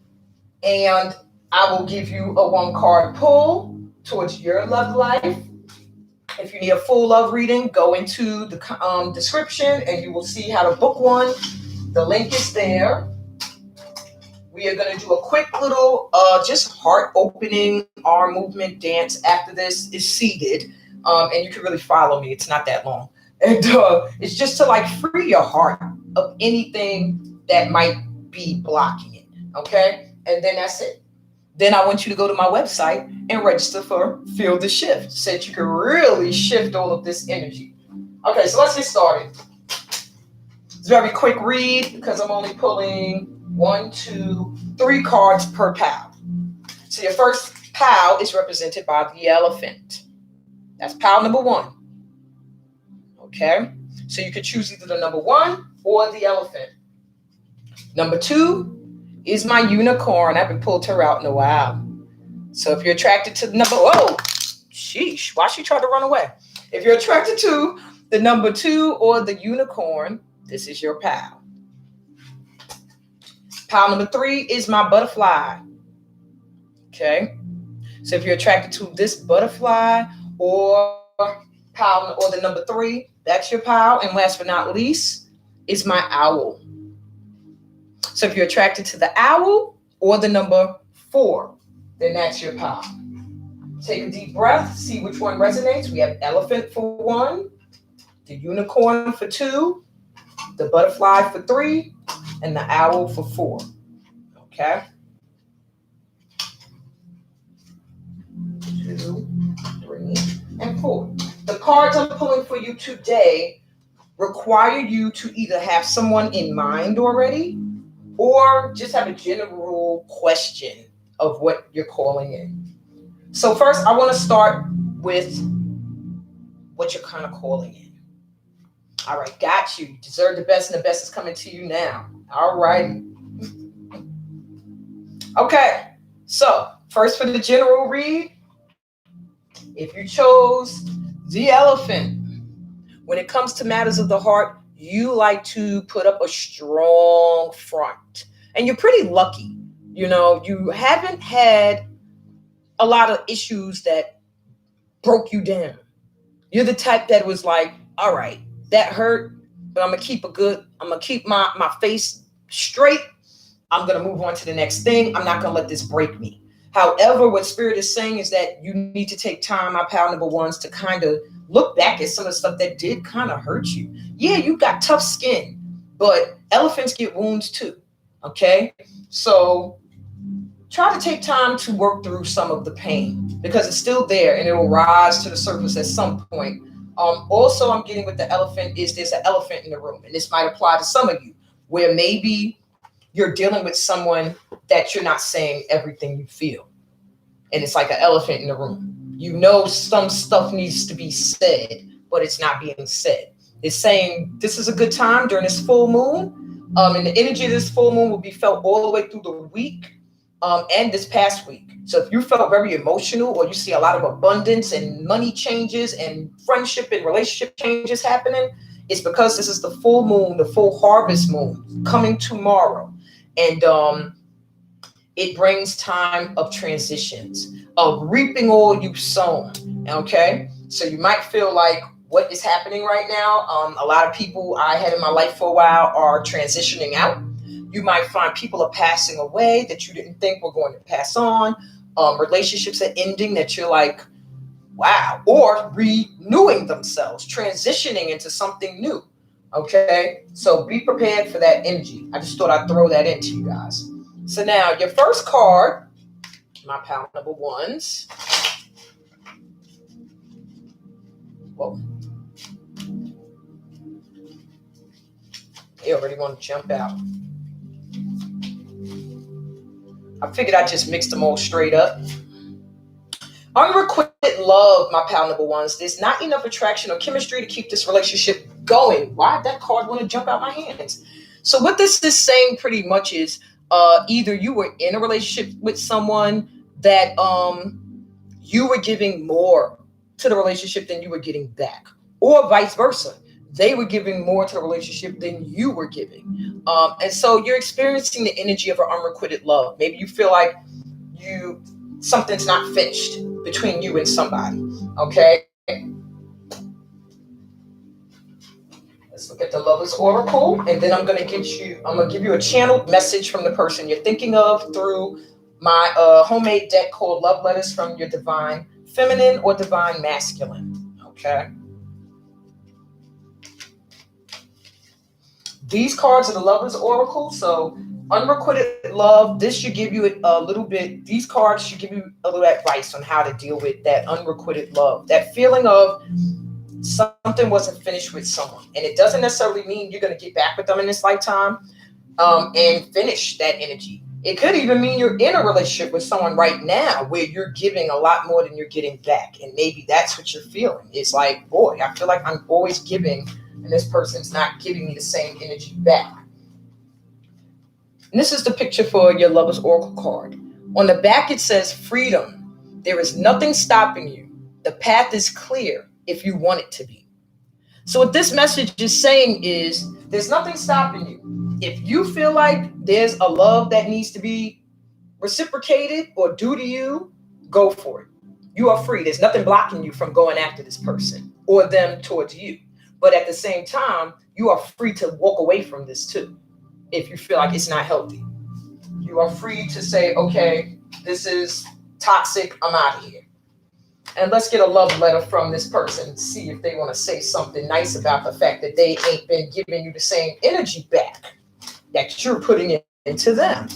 And I will give you a 1-card pull towards your love life. If you need a full love reading, go into the description and you will see how to book one. The link is there. We are going to do a quick little just heart opening arm movement dance after this is seated. And you can really follow me. It's not that long. And it's just to free your heart of anything that might be blocking it. Okay? And then that's it. Then I want you to go to my website and register for Feel the Shift, so that you can really shift all of this energy. Okay, so let's get started. It's a very quick read because I'm only pulling 1, 2, 3 cards per pal. So your first pal is represented by the elephant. That's pal number 1. Okay, so you could choose either the number 1 or the elephant. Number 2 is my unicorn. I haven't pulled her out in a while. So if you're attracted to the number, sheesh, why she try to run away? If you're attracted to the number 2 or the unicorn, this is your pal. Pal number 3 is my butterfly. Okay, so if you're attracted to this butterfly or pile, or the number 3, that's your pile. And last but not least is my owl. So if you're attracted to the owl or the number 4, then that's your pile. Take a deep breath, see which one resonates. We have elephant for 1, the unicorn for 2, the butterfly for 3, and the owl for 4. Okay? 2, 3, and 4. The cards I'm pulling for you today require you to either have someone in mind already or just have a general question of what you're calling in. So first, I want to start with what you're kind of calling in. All right, got you. You deserve the best, and the best is coming to you now. All right. Okay, so first for the general read, if you chose the elephant, when it comes to matters of the heart, you like to put up a strong front. And you're pretty lucky. You know, you haven't had a lot of issues that broke you down. You're the type that was like, all right, that hurt, but I'm going to keep my face straight. I'm going to move on to the next thing. I'm not going to let this break me. However, what Spirit is saying is that you need to take time, my pal number 1s, to kind of look back at some of the stuff that did kind of hurt you. Yeah, you got tough skin, but elephants get wounds too. Okay? So try to take time to work through some of the pain because it's still there and it will rise to the surface at some point. Also, I'm getting with the elephant is there's an elephant in the room, and this might apply to some of you where maybe you're dealing with someone that you're not saying everything you feel. And it's like an elephant in the room. You know some stuff needs to be said, but it's not being said. It's saying this is a good time during this full moon. And the energy of this full moon will be felt all the way through the week and this past week. So if you felt very emotional or you see a lot of abundance and money changes and friendship and relationship changes happening, it's because this is the full moon, the full harvest moon coming tomorrow. And it brings time of transitions, of reaping all you've sown. Okay? So you might feel like what is happening right now, a lot of people I had in my life for a while are transitioning out. You might find people are passing away that you didn't think were going to pass on. Relationships are ending that you're like, wow, or renewing themselves, transitioning into something new. Okay, so be prepared for that energy. I just thought I'd throw that into you guys. So now your first card, my pal number 1s. Whoa. They already want to jump out. I figured I just mixed them all straight up. Unrequited love, my pal number 1s. There's not enough attraction or chemistry to keep this relationship going. Why did that card want to jump out my hands? So what this is saying pretty much is either you were in a relationship with someone that you were giving more to the relationship than you were getting back, or vice versa. They were giving more to the relationship than you were giving. And so you're experiencing the energy of an unrequited love. Maybe you feel like something's not finished between you and somebody. Okay. Let's look at the Lover's Oracle, and then I'm gonna give you a channeled message from the person you're thinking of through my homemade deck called Love Letters from Your Divine Feminine or Divine Masculine. Okay. These cards are the Lover's Oracle. So unrequited love, this should give you a little bit, these cards should give you a little advice on how to deal with that unrequited love, that feeling of something wasn't finished with someone. And it doesn't necessarily mean you're going to get back with them in this lifetime and finish that energy. It could even mean you're in a relationship with someone right now where you're giving a lot more than you're getting back. And maybe that's what you're feeling. It's like, boy, I feel like I'm always giving and this person's not giving me the same energy back. And this is the picture for your Lover's Oracle card. On the back, it says freedom. There is nothing stopping you. The path is clear if you want it to be. So what this message is saying is there's nothing stopping you. If you feel like there's a love that needs to be reciprocated or due to you, go for it. You are free. There's nothing blocking you from going after this person or them towards you. But at the same time, you are free to walk away from this too if you feel like it's not healthy. You are free to say, okay, this is toxic. I'm out of here. And let's get a love letter from this person. See if they want to say something nice about the fact that they ain't been giving you the same energy back that you're putting into them.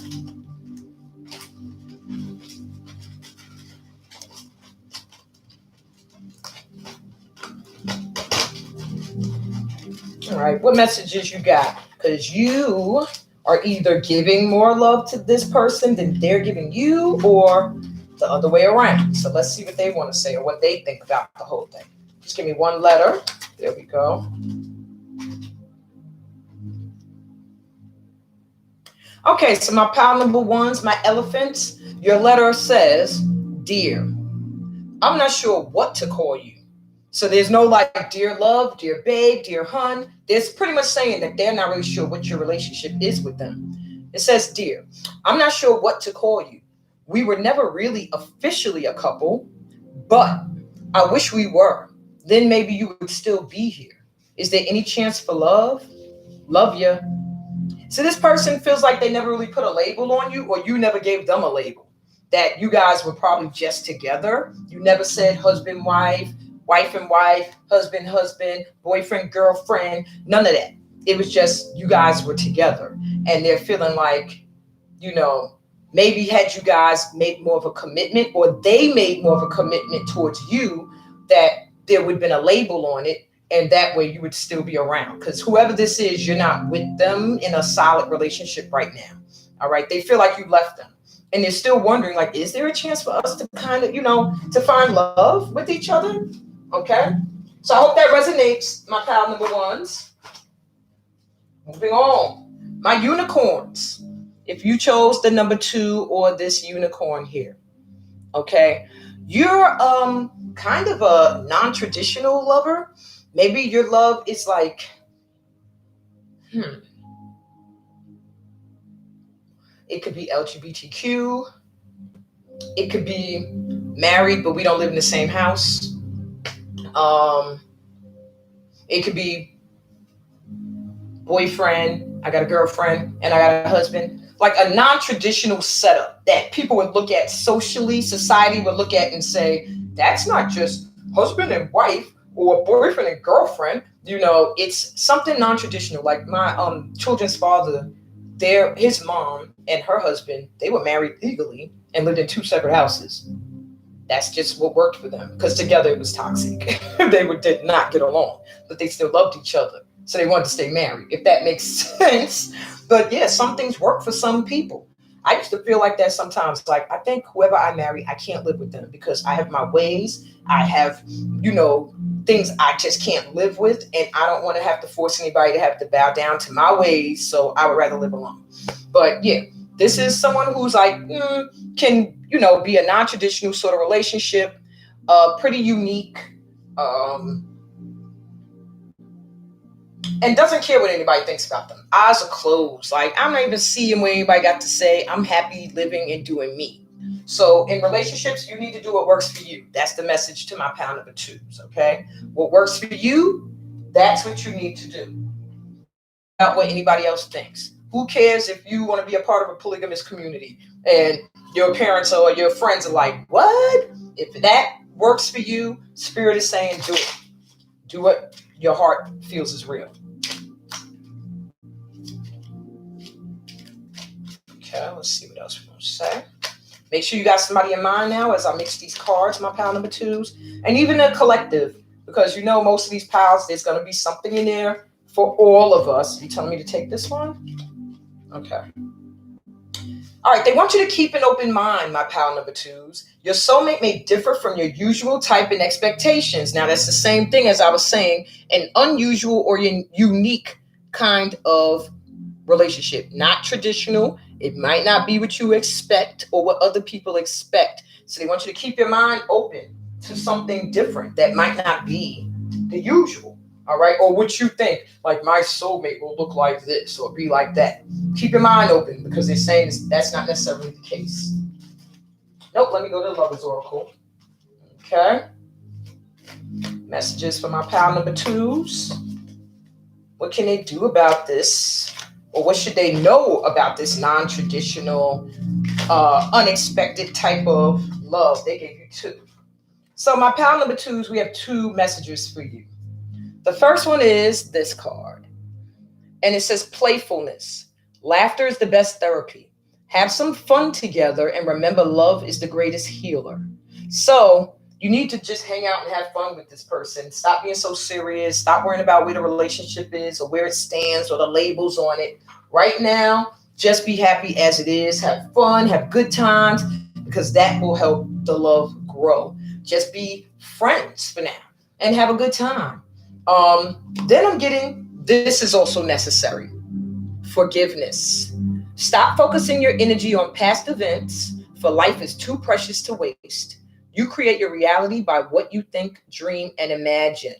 All right, what messages you got? Because you are either giving more love to this person than they're giving you, or the other way around. So let's see what they want to say or what they think about the whole thing. Just give me one letter. There we go. Okay, so my pile number ones, my elephants, your letter says, dear. I'm not sure what to call you. So there's no like, dear love, dear babe, dear hun. There's pretty much saying that they're not really sure what your relationship is with them. It says, dear, I'm not sure what to call you. We were never really officially a couple, but I wish we were. Then maybe you would still be here. Is there any chance for love? Love you. So this person feels like they never really put a label on you, or you never gave them a label. That you guys were probably just together. You never said husband, wife, wife and wife, husband, husband, boyfriend, girlfriend, none of that. It was just you guys were together. And they're feeling like, you know, maybe had you guys made more of a commitment, or they made more of a commitment towards you, that there would have been a label on it. And that way you would still be around. Because whoever this is, you're not with them in a solid relationship right now. All right. They feel like you left them. And they're still wondering, like, is there a chance for us to kind of, to find love with each other? Okay. So I hope that resonates, my pal number ones. Moving on. My unicorns. If you chose the number 2 or this unicorn here, okay, you're kind of a non-traditional lover. Maybe your love is like, it could be LGBTQ. It could be married, but we don't live in the same house. It could be boyfriend, I got a girlfriend, and I got a husband. Like a non-traditional setup that people would look at socially, society would look at and say, that's not just husband and wife or boyfriend and girlfriend. It's something non-traditional. Like my children's father, his mom and her husband, they were married legally and lived in 2 separate houses. That's just what worked for them, because together it was toxic. They did not get along, but they still loved each other. So they wanted to stay married, if that makes sense. But yeah, some things work for some people. I used to feel like that sometimes. Like, I think whoever I marry, I can't live with them because I have my ways. I have, things I just can't live with. And I don't want to have to force anybody to have to bow down to my ways. So I would rather live alone. But yeah, this is someone who's like, can, be a non-traditional sort of relationship, pretty unique, and doesn't care what anybody thinks about them. Eyes are closed. Like, I'm not even seeing what anybody got to say. I'm happy living and doing me. So in relationships, you need to do what works for you. That's the message to my pal number 2s, okay? What works for you, that's what you need to do. Not what anybody else thinks. Who cares if you want to be a part of a polygamous community and your parents or your friends are like, what? If that works for you, Spirit is saying do it. Do what your heart feels is real. Okay, let's see what else we're going to say. Make sure you got somebody in mind now as I mix these cards, my pal number 2s, and even a collective, because most of these piles, there's going to be something in there for all of us. You telling me to take this one? Okay. All right, they want you to keep an open mind, my pal number 2s. Your soulmate may differ from your usual type and expectations. Now, that's the same thing as I was saying, an unusual or unique kind of relationship. Not traditional. It might not be what you expect or what other people expect. So they want you to keep your mind open to something different that might not be the usual. All right. Or what you think, like my soulmate will look like this or be like that. Keep your mind open, because they're saying that's not necessarily the case. Nope. Let me go to the Lover's Oracle. Okay. Messages for my pal number twos. What can they do about this? Or what should they know about this non-traditional, unexpected type of love? They gave you two. So my pal number twos, we have two messages for you. The first one is this card. And it says playfulness. Laughter is the best therapy. Have some fun together and remember love is the greatest healer. So you need to just hang out and have fun with this person. Stop being so serious. Stop worrying about where the relationship is or where it stands or the labels on it. Right now, just be happy as it is. Have fun, have good times, because that will help the love grow. Just be friends for now and have a good time. Then I'm getting, this is also necessary. Forgiveness. Stop focusing your energy on past events, for life is too precious to waste. You create your reality by what you think, dream, and imagine.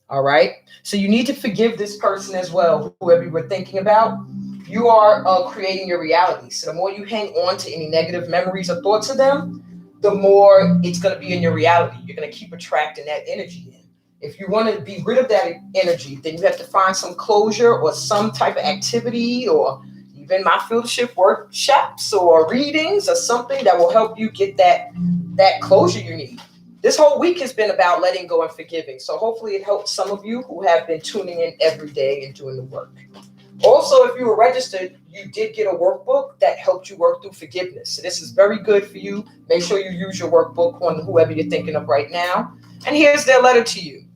All right. So you need to forgive this person as well, whoever you were thinking about. You are creating your reality. So the more you hang on to any negative memories or thoughts of them, the more it's going to be in your reality. You're going to keep attracting that energy in. If you want to be rid of that energy, then you have to find some closure or some type of activity, or even my fieldship workshops or readings or something that will help you get that closure you need. This whole week has been about letting go and forgiving. So hopefully it helps some of you who have been tuning in every day and doing the work. Also, if you were registered, you did get a workbook that helped you work through forgiveness. So this is very good for you. Make sure you use your workbook on whoever you're thinking of right now. And here's their letter to you.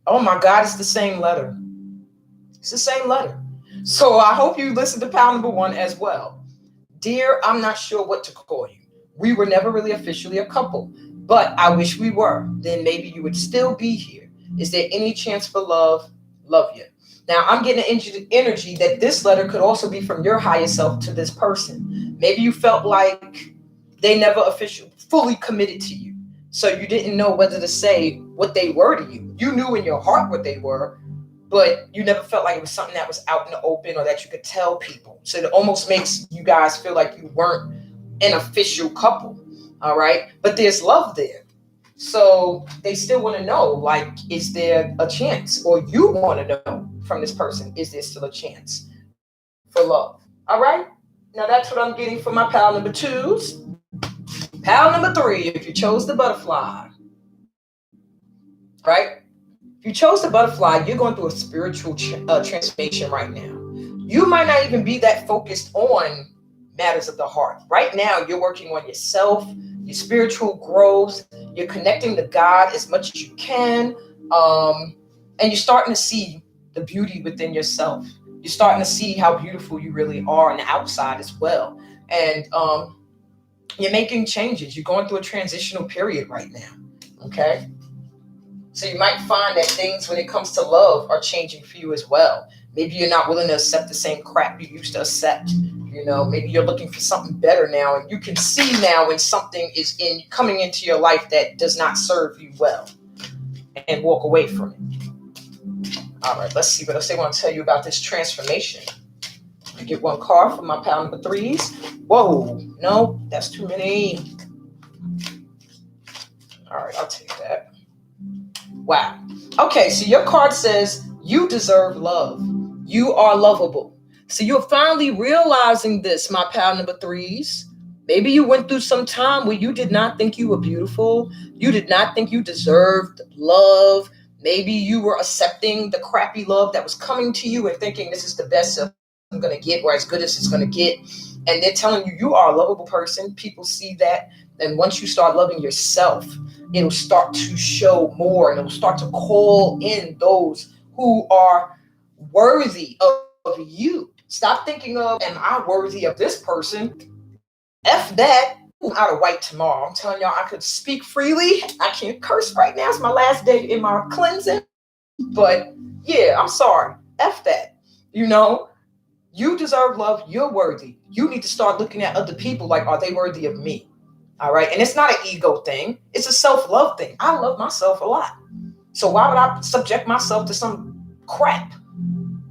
Oh my God, it's the same letter. It's the same letter. So I hope you listen to pal number one as well. Dear, I'm not sure what to call you. We were never really officially a couple, but I wish we were. Then maybe you would still be here. Is there any chance for love? Love you. Now, I'm getting an energy that this letter could also be from your higher self to this person. Maybe you felt like they never officially fully committed to you. So you didn't know whether to say what they were to you. You knew in your heart what they were, but you never felt like it was something that was out in the open or that you could tell people. So it almost makes you guys feel like you weren't an official couple. All right. But there's love there. So they still want to know, like, is there a chance? Or you want to know from this person, is there still a chance for love? All right. Now that's what I'm getting for my pal number twos. Pal number three, if you chose the butterfly, right? If you chose the butterfly, you're going through a spiritual transformation right now. You might not even be that focused on matters of the heart. Right now, you're working on yourself, your spiritual growth. You're connecting to God as much as you can. And you're starting to see the beauty within yourself. You're starting to see how beautiful you really are on the outside as well. And you're making changes. You're going through a transitional period right now. Okay. So you might find that things when it comes to love are changing for you as well. Maybe you're not willing to accept the same crap you used to accept. You know, maybe you're looking for something better now, and you can see now when something is coming into your life that does not serve you well, and walk away from it. All right, let's see what else they want to tell you about this transformation. I get one card for my pal number threes. Whoa, no, that's too many. All right, I'll take that. Wow. Okay, so your card says you deserve love. You are lovable. So you're finally realizing this, my pal number threes. Maybe you went through some time where you did not think you were beautiful. You did not think you deserved love. Maybe you were accepting the crappy love that was coming to you and thinking this is the best I'm going to get, or as good as it's going to get. And they're telling you you are a lovable person. People see that. And once you start loving yourself, it'll start to show more, and it'll start to call in those who are worthy of you. Stop thinking of, am I worthy of this person? F that. I'm out of white tomorrow. I'm telling y'all, I could speak freely. I can't curse right now. It's my last day in my cleansing. But yeah, I'm sorry. F that. You know, you deserve love. You're worthy. You need to start looking at other people like, are they worthy of me? All right. And it's not an ego thing. It's a self-love thing. I love myself a lot. So why would I subject myself to some crap?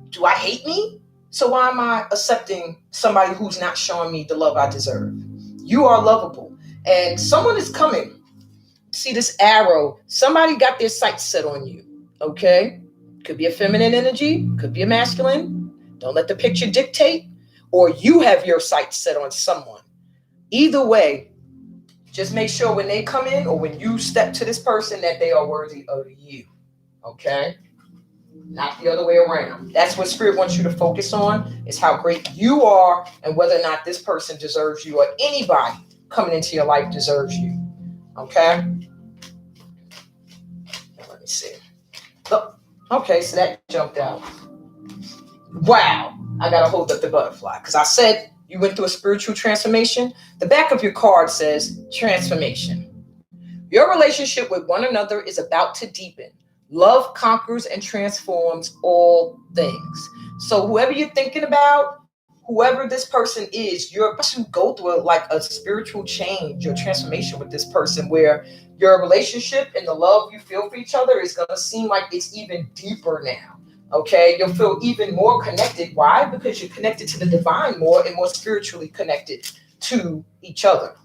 Do I hate me? So why am I accepting somebody who's not showing me the love I deserve? You are lovable. And someone is coming see this arrow. Somebody got their sights set on you. Okay? Could be a feminine energy, could be a masculine. Don't let the picture dictate, or you have your sights set on someone. Either way, just make sure when they come in or when you step to this person that they are worthy of you. Okay? Not the other way around. That's what Spirit wants you to focus on, is how great you are and whether or not this person deserves you, or anybody coming into your life deserves you. Okay? Let me see. Oh, okay, so that jumped out. Wow. I got to hold up the butterfly because I said you went through a spiritual transformation. The back of your card says transformation. Your relationship with one another is about to deepen. Love conquers and transforms all things. So whoever you're thinking about, whoever this person is, you're about to go through like a spiritual change or transformation with this person, where your relationship and the love you feel for each other is going to seem like it's even deeper now. Okay, you'll feel even more connected. Why? Because you're connected to the divine more and more spiritually connected to each other.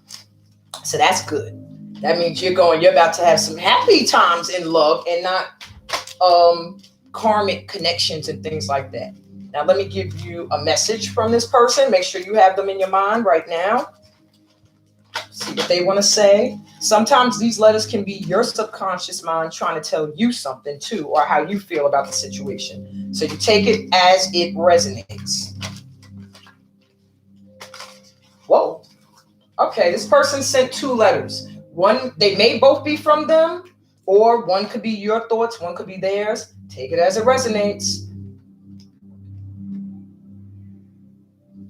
So that's good. That means you're about to have some happy times in love and not karmic connections and things like that. Now, let me give you a message from this person. Make sure you have them in your mind right now. See what they want to say. Sometimes these letters can be your subconscious mind trying to tell you something too, or how you feel about the situation. So you take it as it resonates. Whoa. Okay, this person sent 2 letters. One, they may both be from them, or one could be your thoughts, one could be theirs. Take it as it resonates.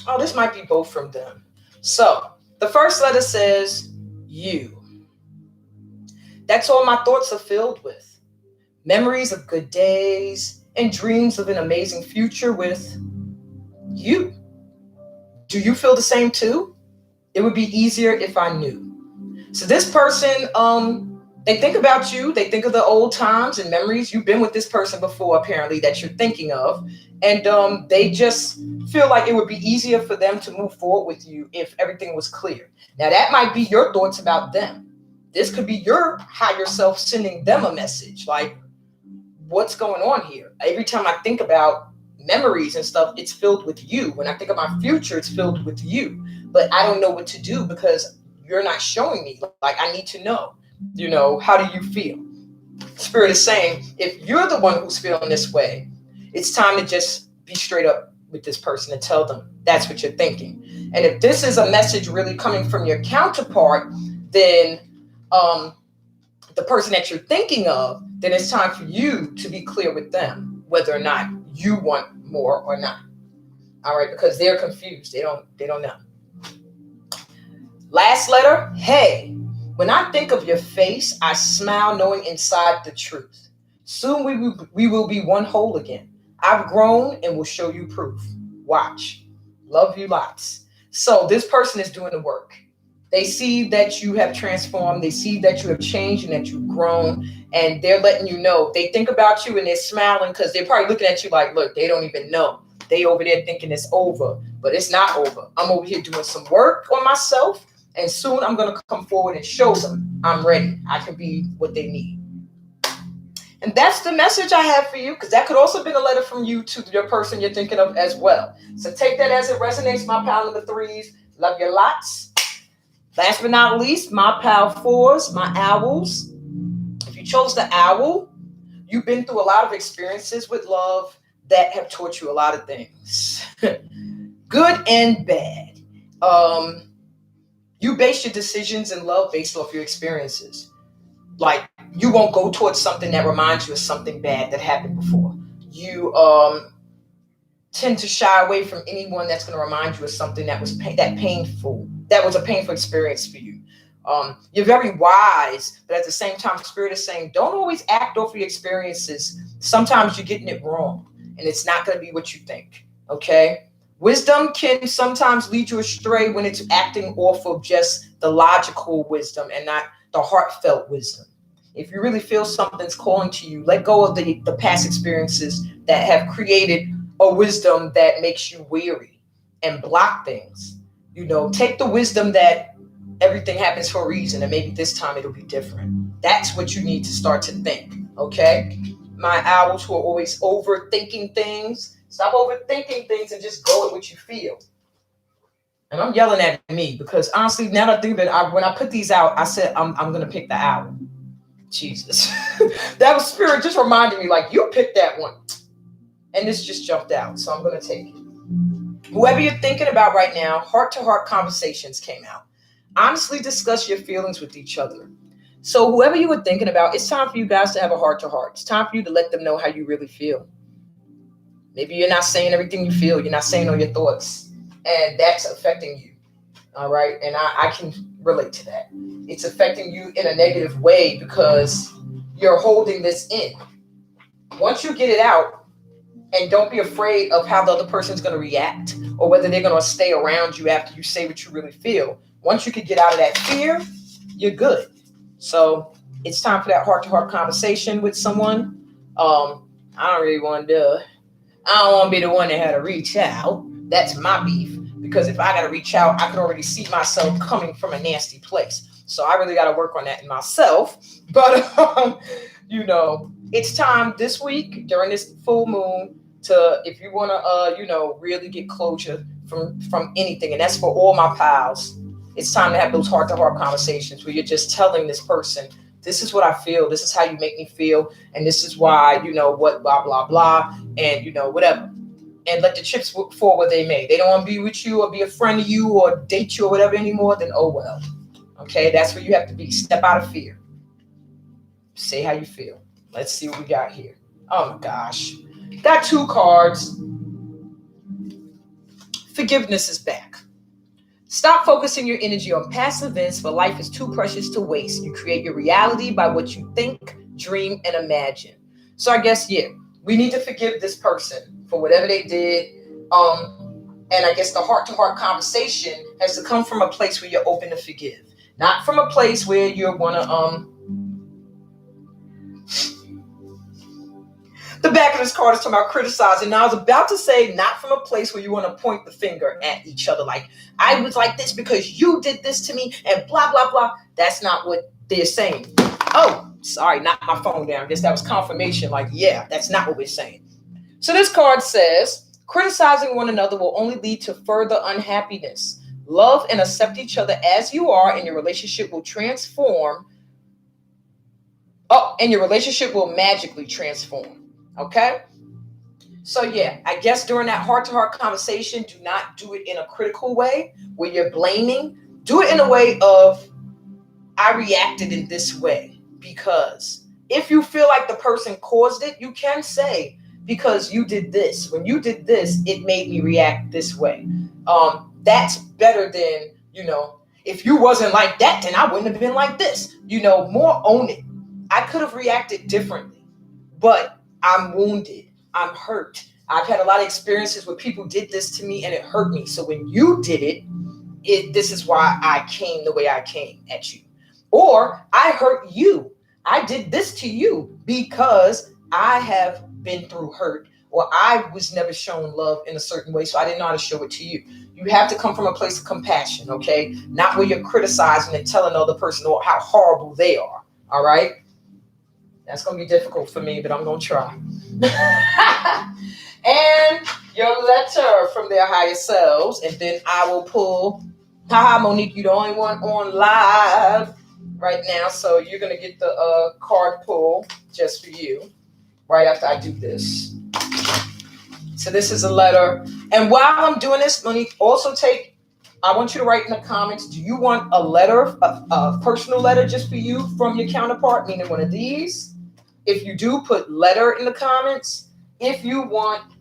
Oh, this might be both from them. So the first letter says you. That's all my thoughts are filled with. Memories of good days and dreams of an amazing future with you. Do you feel the same too? It would be easier if I knew. So this person, they think about you. They think of the old times and memories. You've been with this person before, apparently, that you're thinking of. And they just feel like it would be easier for them to move forward with you if everything was clear. Now, that might be your thoughts about them. This could be your higher self sending them a message. Like, what's going on here? Every time I think about memories and stuff, it's filled with you. When I think of my future, it's filled with you. But I don't know what to do because you're not showing me. Like, I need to know, how do you feel? Spirit is saying, if you're the one who's feeling this way, it's time to just be straight up with this person and tell them that's what you're thinking. And if this is a message really coming from your counterpart, then the person that you're thinking of, then it's time for you to be clear with them whether or not you want more or not. All right, because they're confused. They don't know. Last letter, hey. When I think of your face, I smile knowing inside the truth. Soon we will be one whole again. I've grown and will show you proof. Watch. Love you lots. So this person is doing the work. They see that you have transformed. They see that you have changed and that you've grown. And they're letting you know. They think about you and they're smiling because they're probably looking at you like, look, they don't even know. They over there thinking it's over. But it's not over. I'm over here doing some work on myself. And soon I'm going to come forward and show them I'm ready. I can be what they need. And that's the message I have for you, because that could also have been a letter from you to your person you're thinking of as well. So take that as it resonates, my pal number 3s. Love you lots. Last but not least, my pal 4s, my owls. If you chose the owl, you've been through a lot of experiences with love that have taught you a lot of things. Good and bad. You base your decisions in love based off your experiences. Like, you won't go towards something that reminds you of something bad that happened before. You tend to shy away from anyone that's going to remind you of something that was painful. That was a painful experience for you. You're very wise, but at the same time, Spirit is saying, don't always act off your experiences. Sometimes you're getting it wrong, and it's not going to be what you think. Okay? Wisdom can sometimes lead you astray when it's acting off of just the logical wisdom and not the heartfelt wisdom. If you really feel something's calling to you, let go of the past experiences that have created a wisdom that makes you weary and block things. Take the wisdom that everything happens for a reason, and maybe this time it'll be different. That's what you need to start to think, okay? My owls who are always overthinking things, stop overthinking things and just go with what you feel. And I'm yelling at me because honestly, now that I think that when I put these out, I said I'm gonna pick the owl. Jesus, that was spirit just reminding me, like, you picked that one, and this just jumped out, so I'm gonna take it. Whoever you're thinking about right now, heart-to-heart conversations came out. Honestly discuss your feelings with each other. So whoever you were thinking about, it's time for you guys to have a heart-to-heart. It's time for you to let them know how you really feel. Maybe you're not saying everything you feel. You're not saying all your thoughts. And that's affecting you. All right? And I can relate to that. It's affecting you in a negative way because you're holding this in. Once you get it out, and don't be afraid of how the other person's going to react or whether they're going to stay around you after you say what you really feel. Once you can get out of that fear, you're good. So it's time for that heart-to-heart conversation with someone. I don't really want to I don't want to be the one that had to reach out. That's my beef. Because if I got to reach out, I can already see myself coming from a nasty place. So I really got to work on that in myself. But, it's time this week during this full moon to, if you want to, really get closure from anything. And that's for all my pals. It's time to have those heart-to-heart conversations where you're just telling this person, this is what I feel. This is how you make me feel. And this is why, what, blah, blah, blah. And, whatever. And let the chips fall where they may. They don't want to be with you or be a friend of you or date you or whatever anymore, then oh well. Okay, that's where you have to be. Step out of fear. Say how you feel. Let's see what we got here. Oh my gosh. Got 2 cards. Forgiveness is back. Stop focusing your energy on past events, for life is too precious to waste. You create your reality by what you think, dream, and imagine. So I guess, we need to forgive this person for whatever they did. And I guess the heart-to-heart conversation has to come from a place where you're open to forgive. Not from a place where you want to, the back of this card is talking about criticizing. Now, I was about to say not from a place where you want to point the finger at each other. Like, I was like this because you did this to me and blah, blah, blah. That's not what they're saying. Oh, sorry, knocked my phone down. I guess that was confirmation. Like, that's not what we're saying. So this card says, criticizing one another will only lead to further unhappiness. Love and accept each other as you are, and your relationship will transform. Oh, and your relationship will magically transform. Okay? So I guess during that heart-to-heart conversation, do not do it in a critical way where you're blaming. Do it in a way of, I reacted in this way because if you feel like the person caused it, you can say, because you did this. When you did this, it made me react this way. That's better than, if you wasn't like that, then I wouldn't have been like this. More own it. I could have reacted differently, but I'm wounded. I'm hurt. I've had a lot of experiences where people did this to me and it hurt me. So when you did it, this is why I came the way I came at you. Or I hurt you. I did this to you because I have been through hurt, or I was never shown love in a certain way, so I didn't know how to show it to you. You have to come from a place of compassion, okay? Not where you're criticizing and telling the other person how horrible they are, all right? That's going to be difficult for me, but I'm going to try. And your letter from their higher selves, and then I will pull. Haha, Monique, you're the only one on live right now, so you're going to get the card pull just for you right after I do this. So this is a letter. And while I'm doing this, Monique, also I want you to write in the comments, do you want a letter, a personal letter just for you from your counterpart, meaning one of these? If you do, put letter in the comments. If you want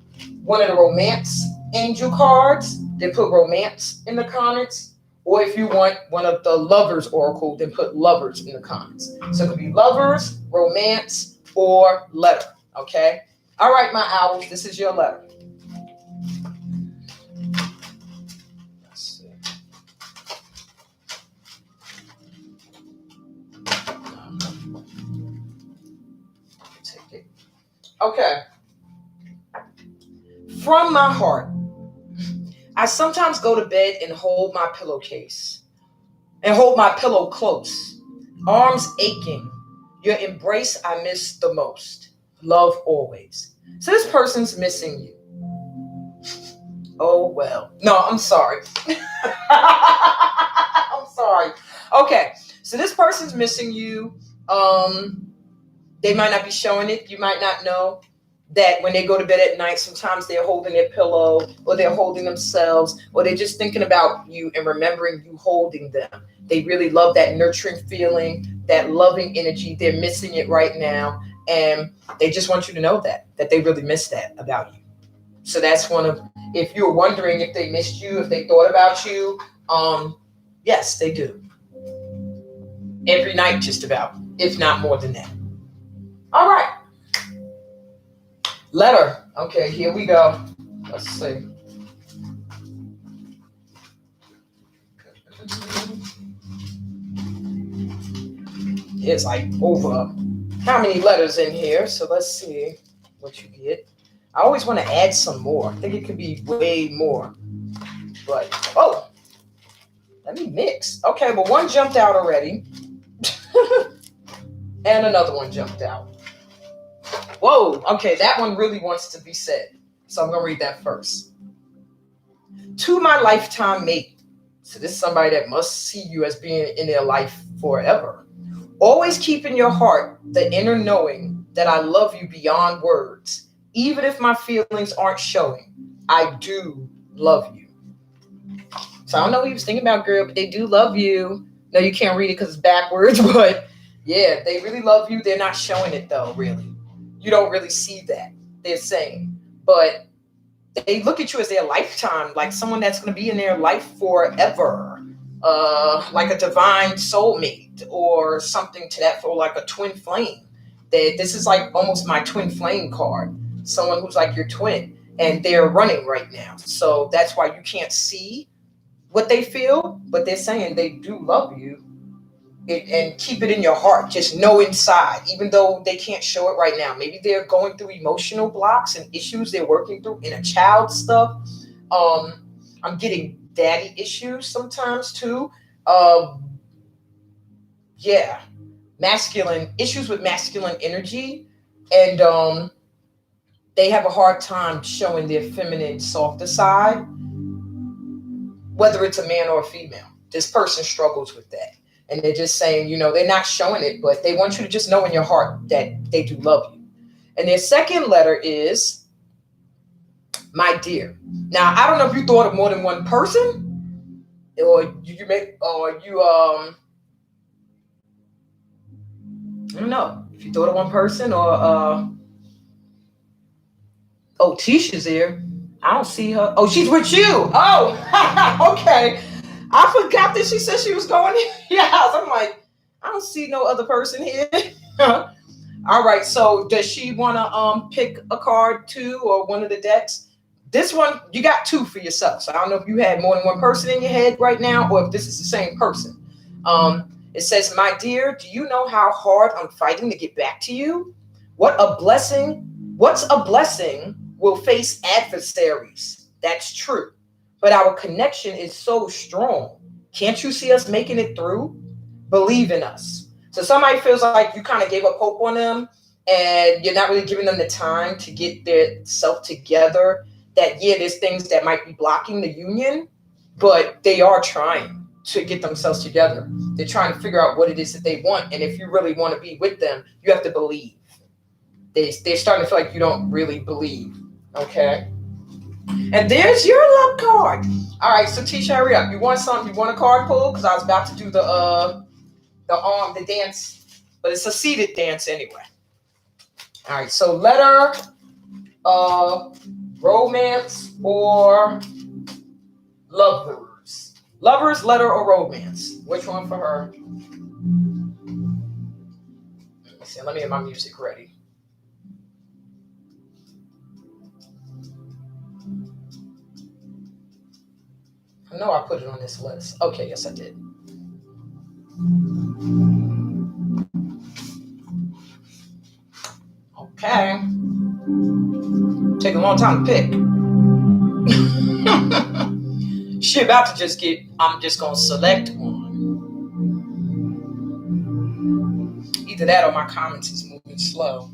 one of the romance angel cards, then put romance in the comments. Or if you want one of the lovers oracle, then put lovers in the comments. So it could be lovers, romance, or letter. Okay? All right, my owls, this is your letter. Let's see. Take it. Okay. From my heart, I sometimes go to bed and hold my pillowcase and hold my pillow close, arms aching, Your embrace I miss the most. Love always. So this person's missing you. Oh, well. No, I'm sorry. I'm sorry. Okay. So this person's missing you. They might not be showing it. You might not know that when they go to bed at night, sometimes they're holding their pillow or they're holding themselves or they're just thinking about you and remembering you holding them. They really love that nurturing feeling, that loving energy. They're missing it right now. And they just want you to know that they really miss that about you. So that's one of, if you're wondering if they missed you, if they thought about you, yes, they do. Every night, just about, if not more than that. All right. Letter. Okay, here we go. Let's see. It's like over how many letters in here. So let's see what you get. I always want to add some more. I think it could be way more. But, oh, let me mix. Okay, well, one jumped out already. And another one jumped out. Whoa, okay, that one really wants to be said. So I'm going to read that first. To my lifetime mate. So this is somebody that must see you as being in their life forever. Always keep in your heart the inner knowing that I love you beyond words. Even if my feelings aren't showing, I do love you. So I don't know what he was thinking about, girl, but they do love you. No, you can't read it because it's backwards, but yeah, they really love you. They're not showing it though, really. You don't really see that. They're saying, but they look at you as their lifetime, like someone that's going to be in their life forever, like a divine soulmate or something to that, for like a twin flame. This is like almost my twin flame card, someone who's like your twin, and they're running right now. So that's why you can't see what they feel, but they're saying they do love you. And keep it in your heart. Just know inside, even though they can't show it right now. Maybe they're going through emotional blocks and issues they're working through, inner child stuff. I'm getting daddy issues sometimes too. Yeah, masculine issues with masculine energy, and they have a hard time showing their feminine, softer side, whether it's a man or a female. This person struggles with that. And they're just saying, they're not showing it, but they want you to just know in your heart that they do love you. And their second letter is, my dear. Now, I don't know if you thought of more than one person, or I don't know if you thought of one person, or Tisha's here. I don't see her. Oh, she's with you. Oh, okay. I forgot that she said she was going in your house. I'm like, I don't see no other person here. All right. So does she want to pick a card too, or one of the decks? This one, you got two for yourself. So I don't know if you had more than one person in your head right now, or if this is the same person. It says, my dear, do you know how hard I'm fighting to get back to you? What's a blessing will face adversaries. That's true. But our connection is so strong. Can't you see us making it through? Believe in us. So somebody feels like you kind of gave up hope on them and you're not really giving them the time to get their self together. That, yeah, there's things that might be blocking the union, but they are trying to get themselves together. They're trying to figure out what it is that they want. And if you really want to be with them, you have to believe. They're starting to feel like you don't really believe. Okay? And there's your love card. All right, so Tisha, hurry up. You want something? You want a card pull? Because I was about to do the dance, but it's a seated dance anyway. All right, so letter, romance, or lovers. Lovers, letter, or romance. Which one for her? Let me see. Let me get my music ready. I know I put it on this list. Okay, yes, I did. Okay. Take a long time to pick. She about to just I'm just going to select one. Either either that or my comments is moving slow.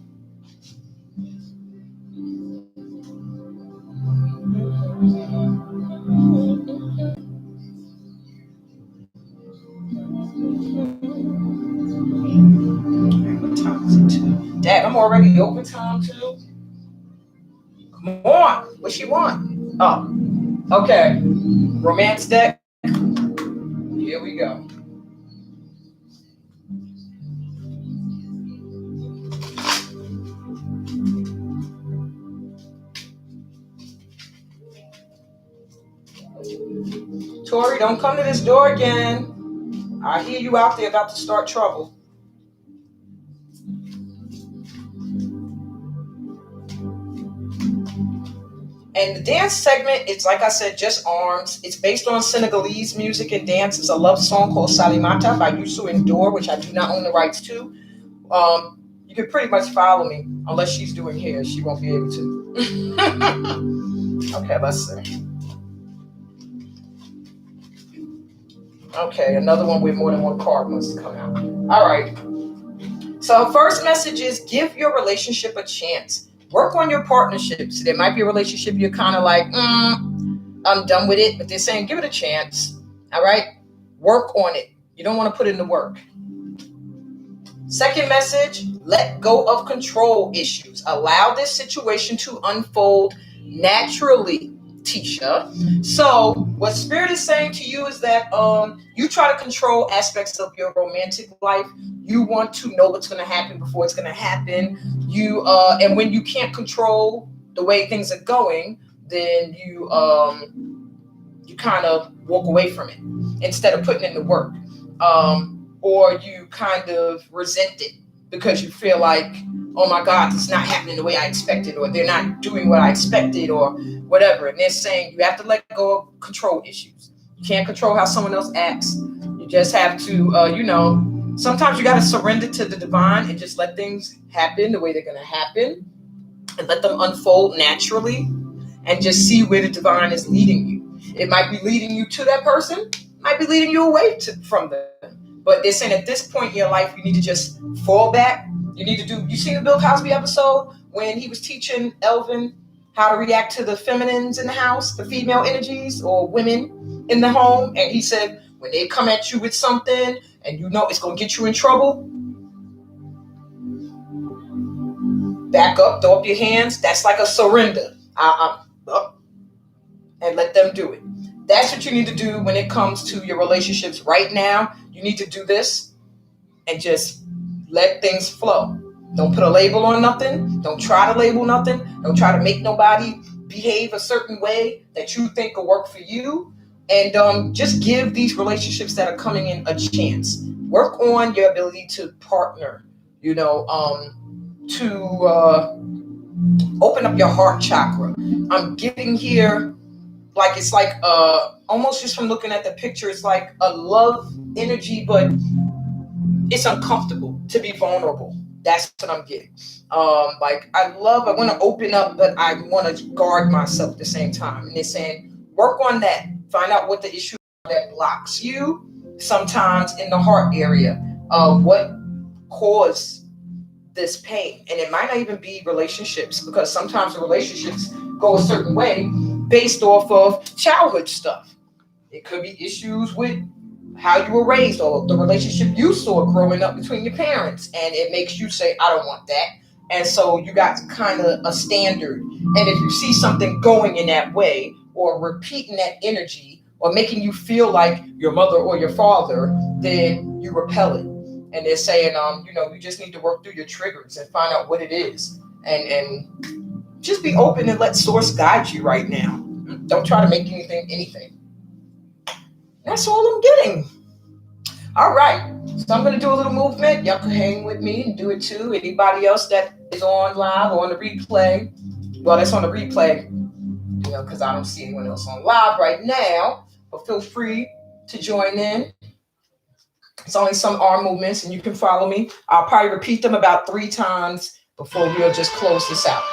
What time is it too? Dad, I'm already overtime too. Come on, what she want? Oh, okay. Romance deck. Here we go. Tori, don't come to this door again. I hear you out there about to start trouble. And the dance segment, it's like I said, just arms. It's based on Senegalese music and dance. It's a love song called Salimata by Youssou N'Dour, which I do not own the rights to. You can pretty much follow me, unless she's doing hair. She won't be able to. Okay, let's see. Okay, another one with more than one card wants to come out. All right. So first message is give your relationship a chance. Work on your partnerships. There might be a relationship you're kind of like, I'm done with it, but they're saying give it a chance. All right? Work on it. You don't want to put in the work. Second message, let go of control issues. Allow this situation to unfold naturally, Tisha. So what Spirit is saying to you is that you try to control aspects of your romantic life. You want to know what's going to happen before it's going to happen. And when you can't control the way things are going, then you kind of walk away from it instead of putting in the work. Or you kind of resent it because you feel like, oh my God, it's not happening the way I expected, or they're not doing what I expected, or whatever. And they're saying you have to let go of control issues. You can't control how someone else acts. You just have to, sometimes you got to surrender to the divine and just let things happen the way they're going to happen and let them unfold naturally and just see where the divine is leading you. It might be leading you to that person, might be leading you away from them. But they're saying at this point in your life, you need to just fall back. You need to you seen the Bill Cosby episode when he was teaching Elvin how to react to the feminines in the house, the female energies or women in the home. And he said, when they come at you with something and you know it's going to get you in trouble, back up, throw up your hands. That's like a surrender. And let them do it. That's what you need to do when it comes to your relationships right now. You need to do this and just let things flow. Don't put a label on nothing. Don't try to label nothing. Don't try to make nobody behave a certain way that you think will work for you. And just give these relationships that are coming in a chance. Work on your ability to partner, to open up your heart chakra. I'm getting here like it's like almost just from looking at the picture, it's like a love energy, but it's uncomfortable to be vulnerable. That's what I'm getting. I want to open up, but I want to guard myself at the same time. And they're saying, work on that. Find out what the issue that blocks you sometimes in the heart area. What caused this pain? And it might not even be relationships, because sometimes the relationships go a certain way based off of childhood stuff. It could be issues with how you were raised or the relationship you saw growing up between your parents, and it makes you say, I don't want that. And so you got kind of a standard. And if you see something going in that way or repeating that energy or making you feel like your mother or your father, then you repel it. And they're saying, you just need to work through your triggers and find out what it is. And just be open and let source guide you right now. Don't try to make anything. That's all I'm getting. All right. So I'm going to do a little movement. Y'all can hang with me and do it too. Anybody else that is on live or on the replay, well, that's on the replay, because I don't see anyone else on live right now. But feel free to join in. It's only some arm movements, and you can follow me. I'll probably repeat them about 3 times before we'll just close this out.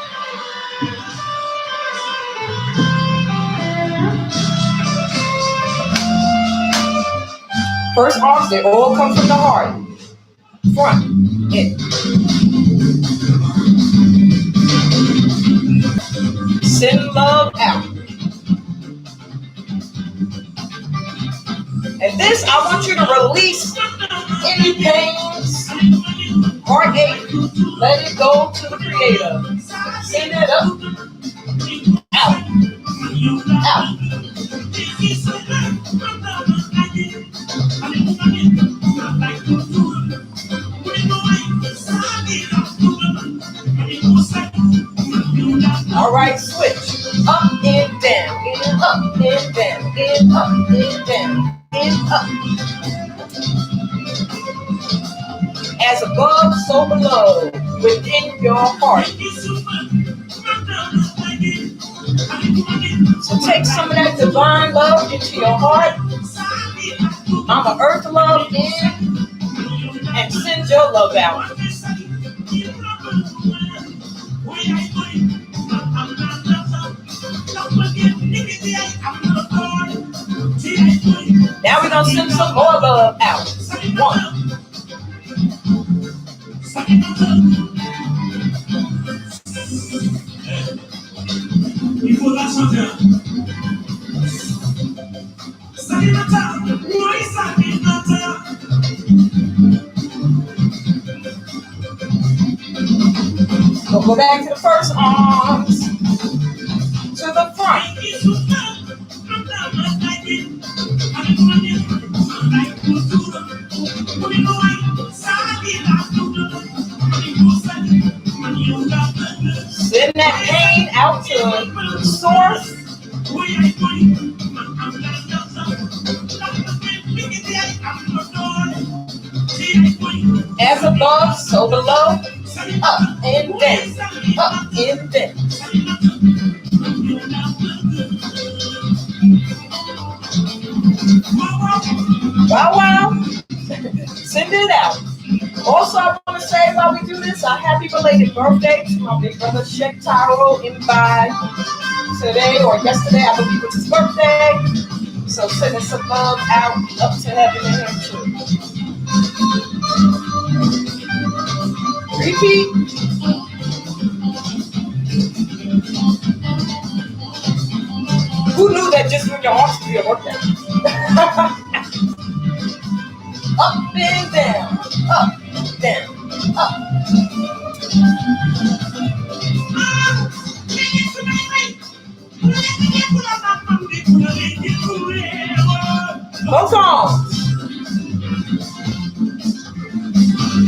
First arms, they all come from the heart. front, in. Send love out. And this, I want you to release any pains, heartache, let it go to the Creator. Send it up, out, out. All right, switch. Up and down, in, up and down, in, up and down, in, up. As above, so below, within your heart. So take some of that divine love into your heart. I'm an earth love in, and send your love out. Now we're going to send some more love out. One. So go back to the first arms, to the front. Send that pain out to the source. As above, so below. Up and down, up and down. Wow, wow. Send it out. Also, I want to say while we do this, a happy belated birthday to my big brother, Sheikh Tyrell, by today or yesterday, I believe it's his birthday. So sending some love out up to heaven and him too. Repeat. Who knew that just when your arms could be a birthday? Up and down, up, down, up. Both arms.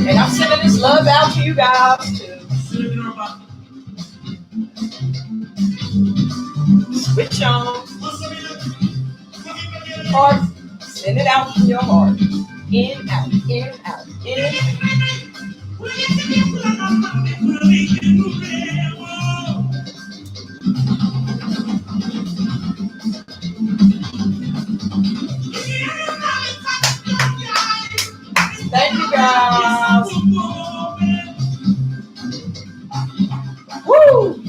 And I'm sending this love out to you guys too. Switch on. Heart. Send it out from your heart. In, out, in, out, in. Thank you guys. Woo!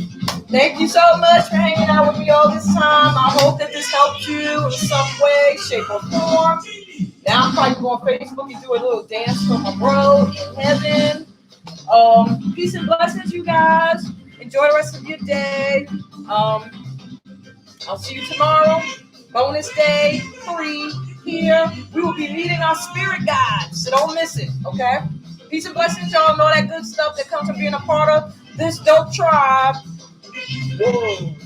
Thank you so much for hanging out with me all this time. I hope that this helped you in some way, shape, or form. Now I'm probably go on Facebook and do a little dance for my bro in heaven. Peace and blessings, you guys. Enjoy the rest of your day. I'll see you tomorrow. Bonus day, free here. We will be meeting our spirit guides, so don't miss it, okay? Peace and blessings, y'all. Know that good stuff that comes from being a part of this dope tribe. Whoa.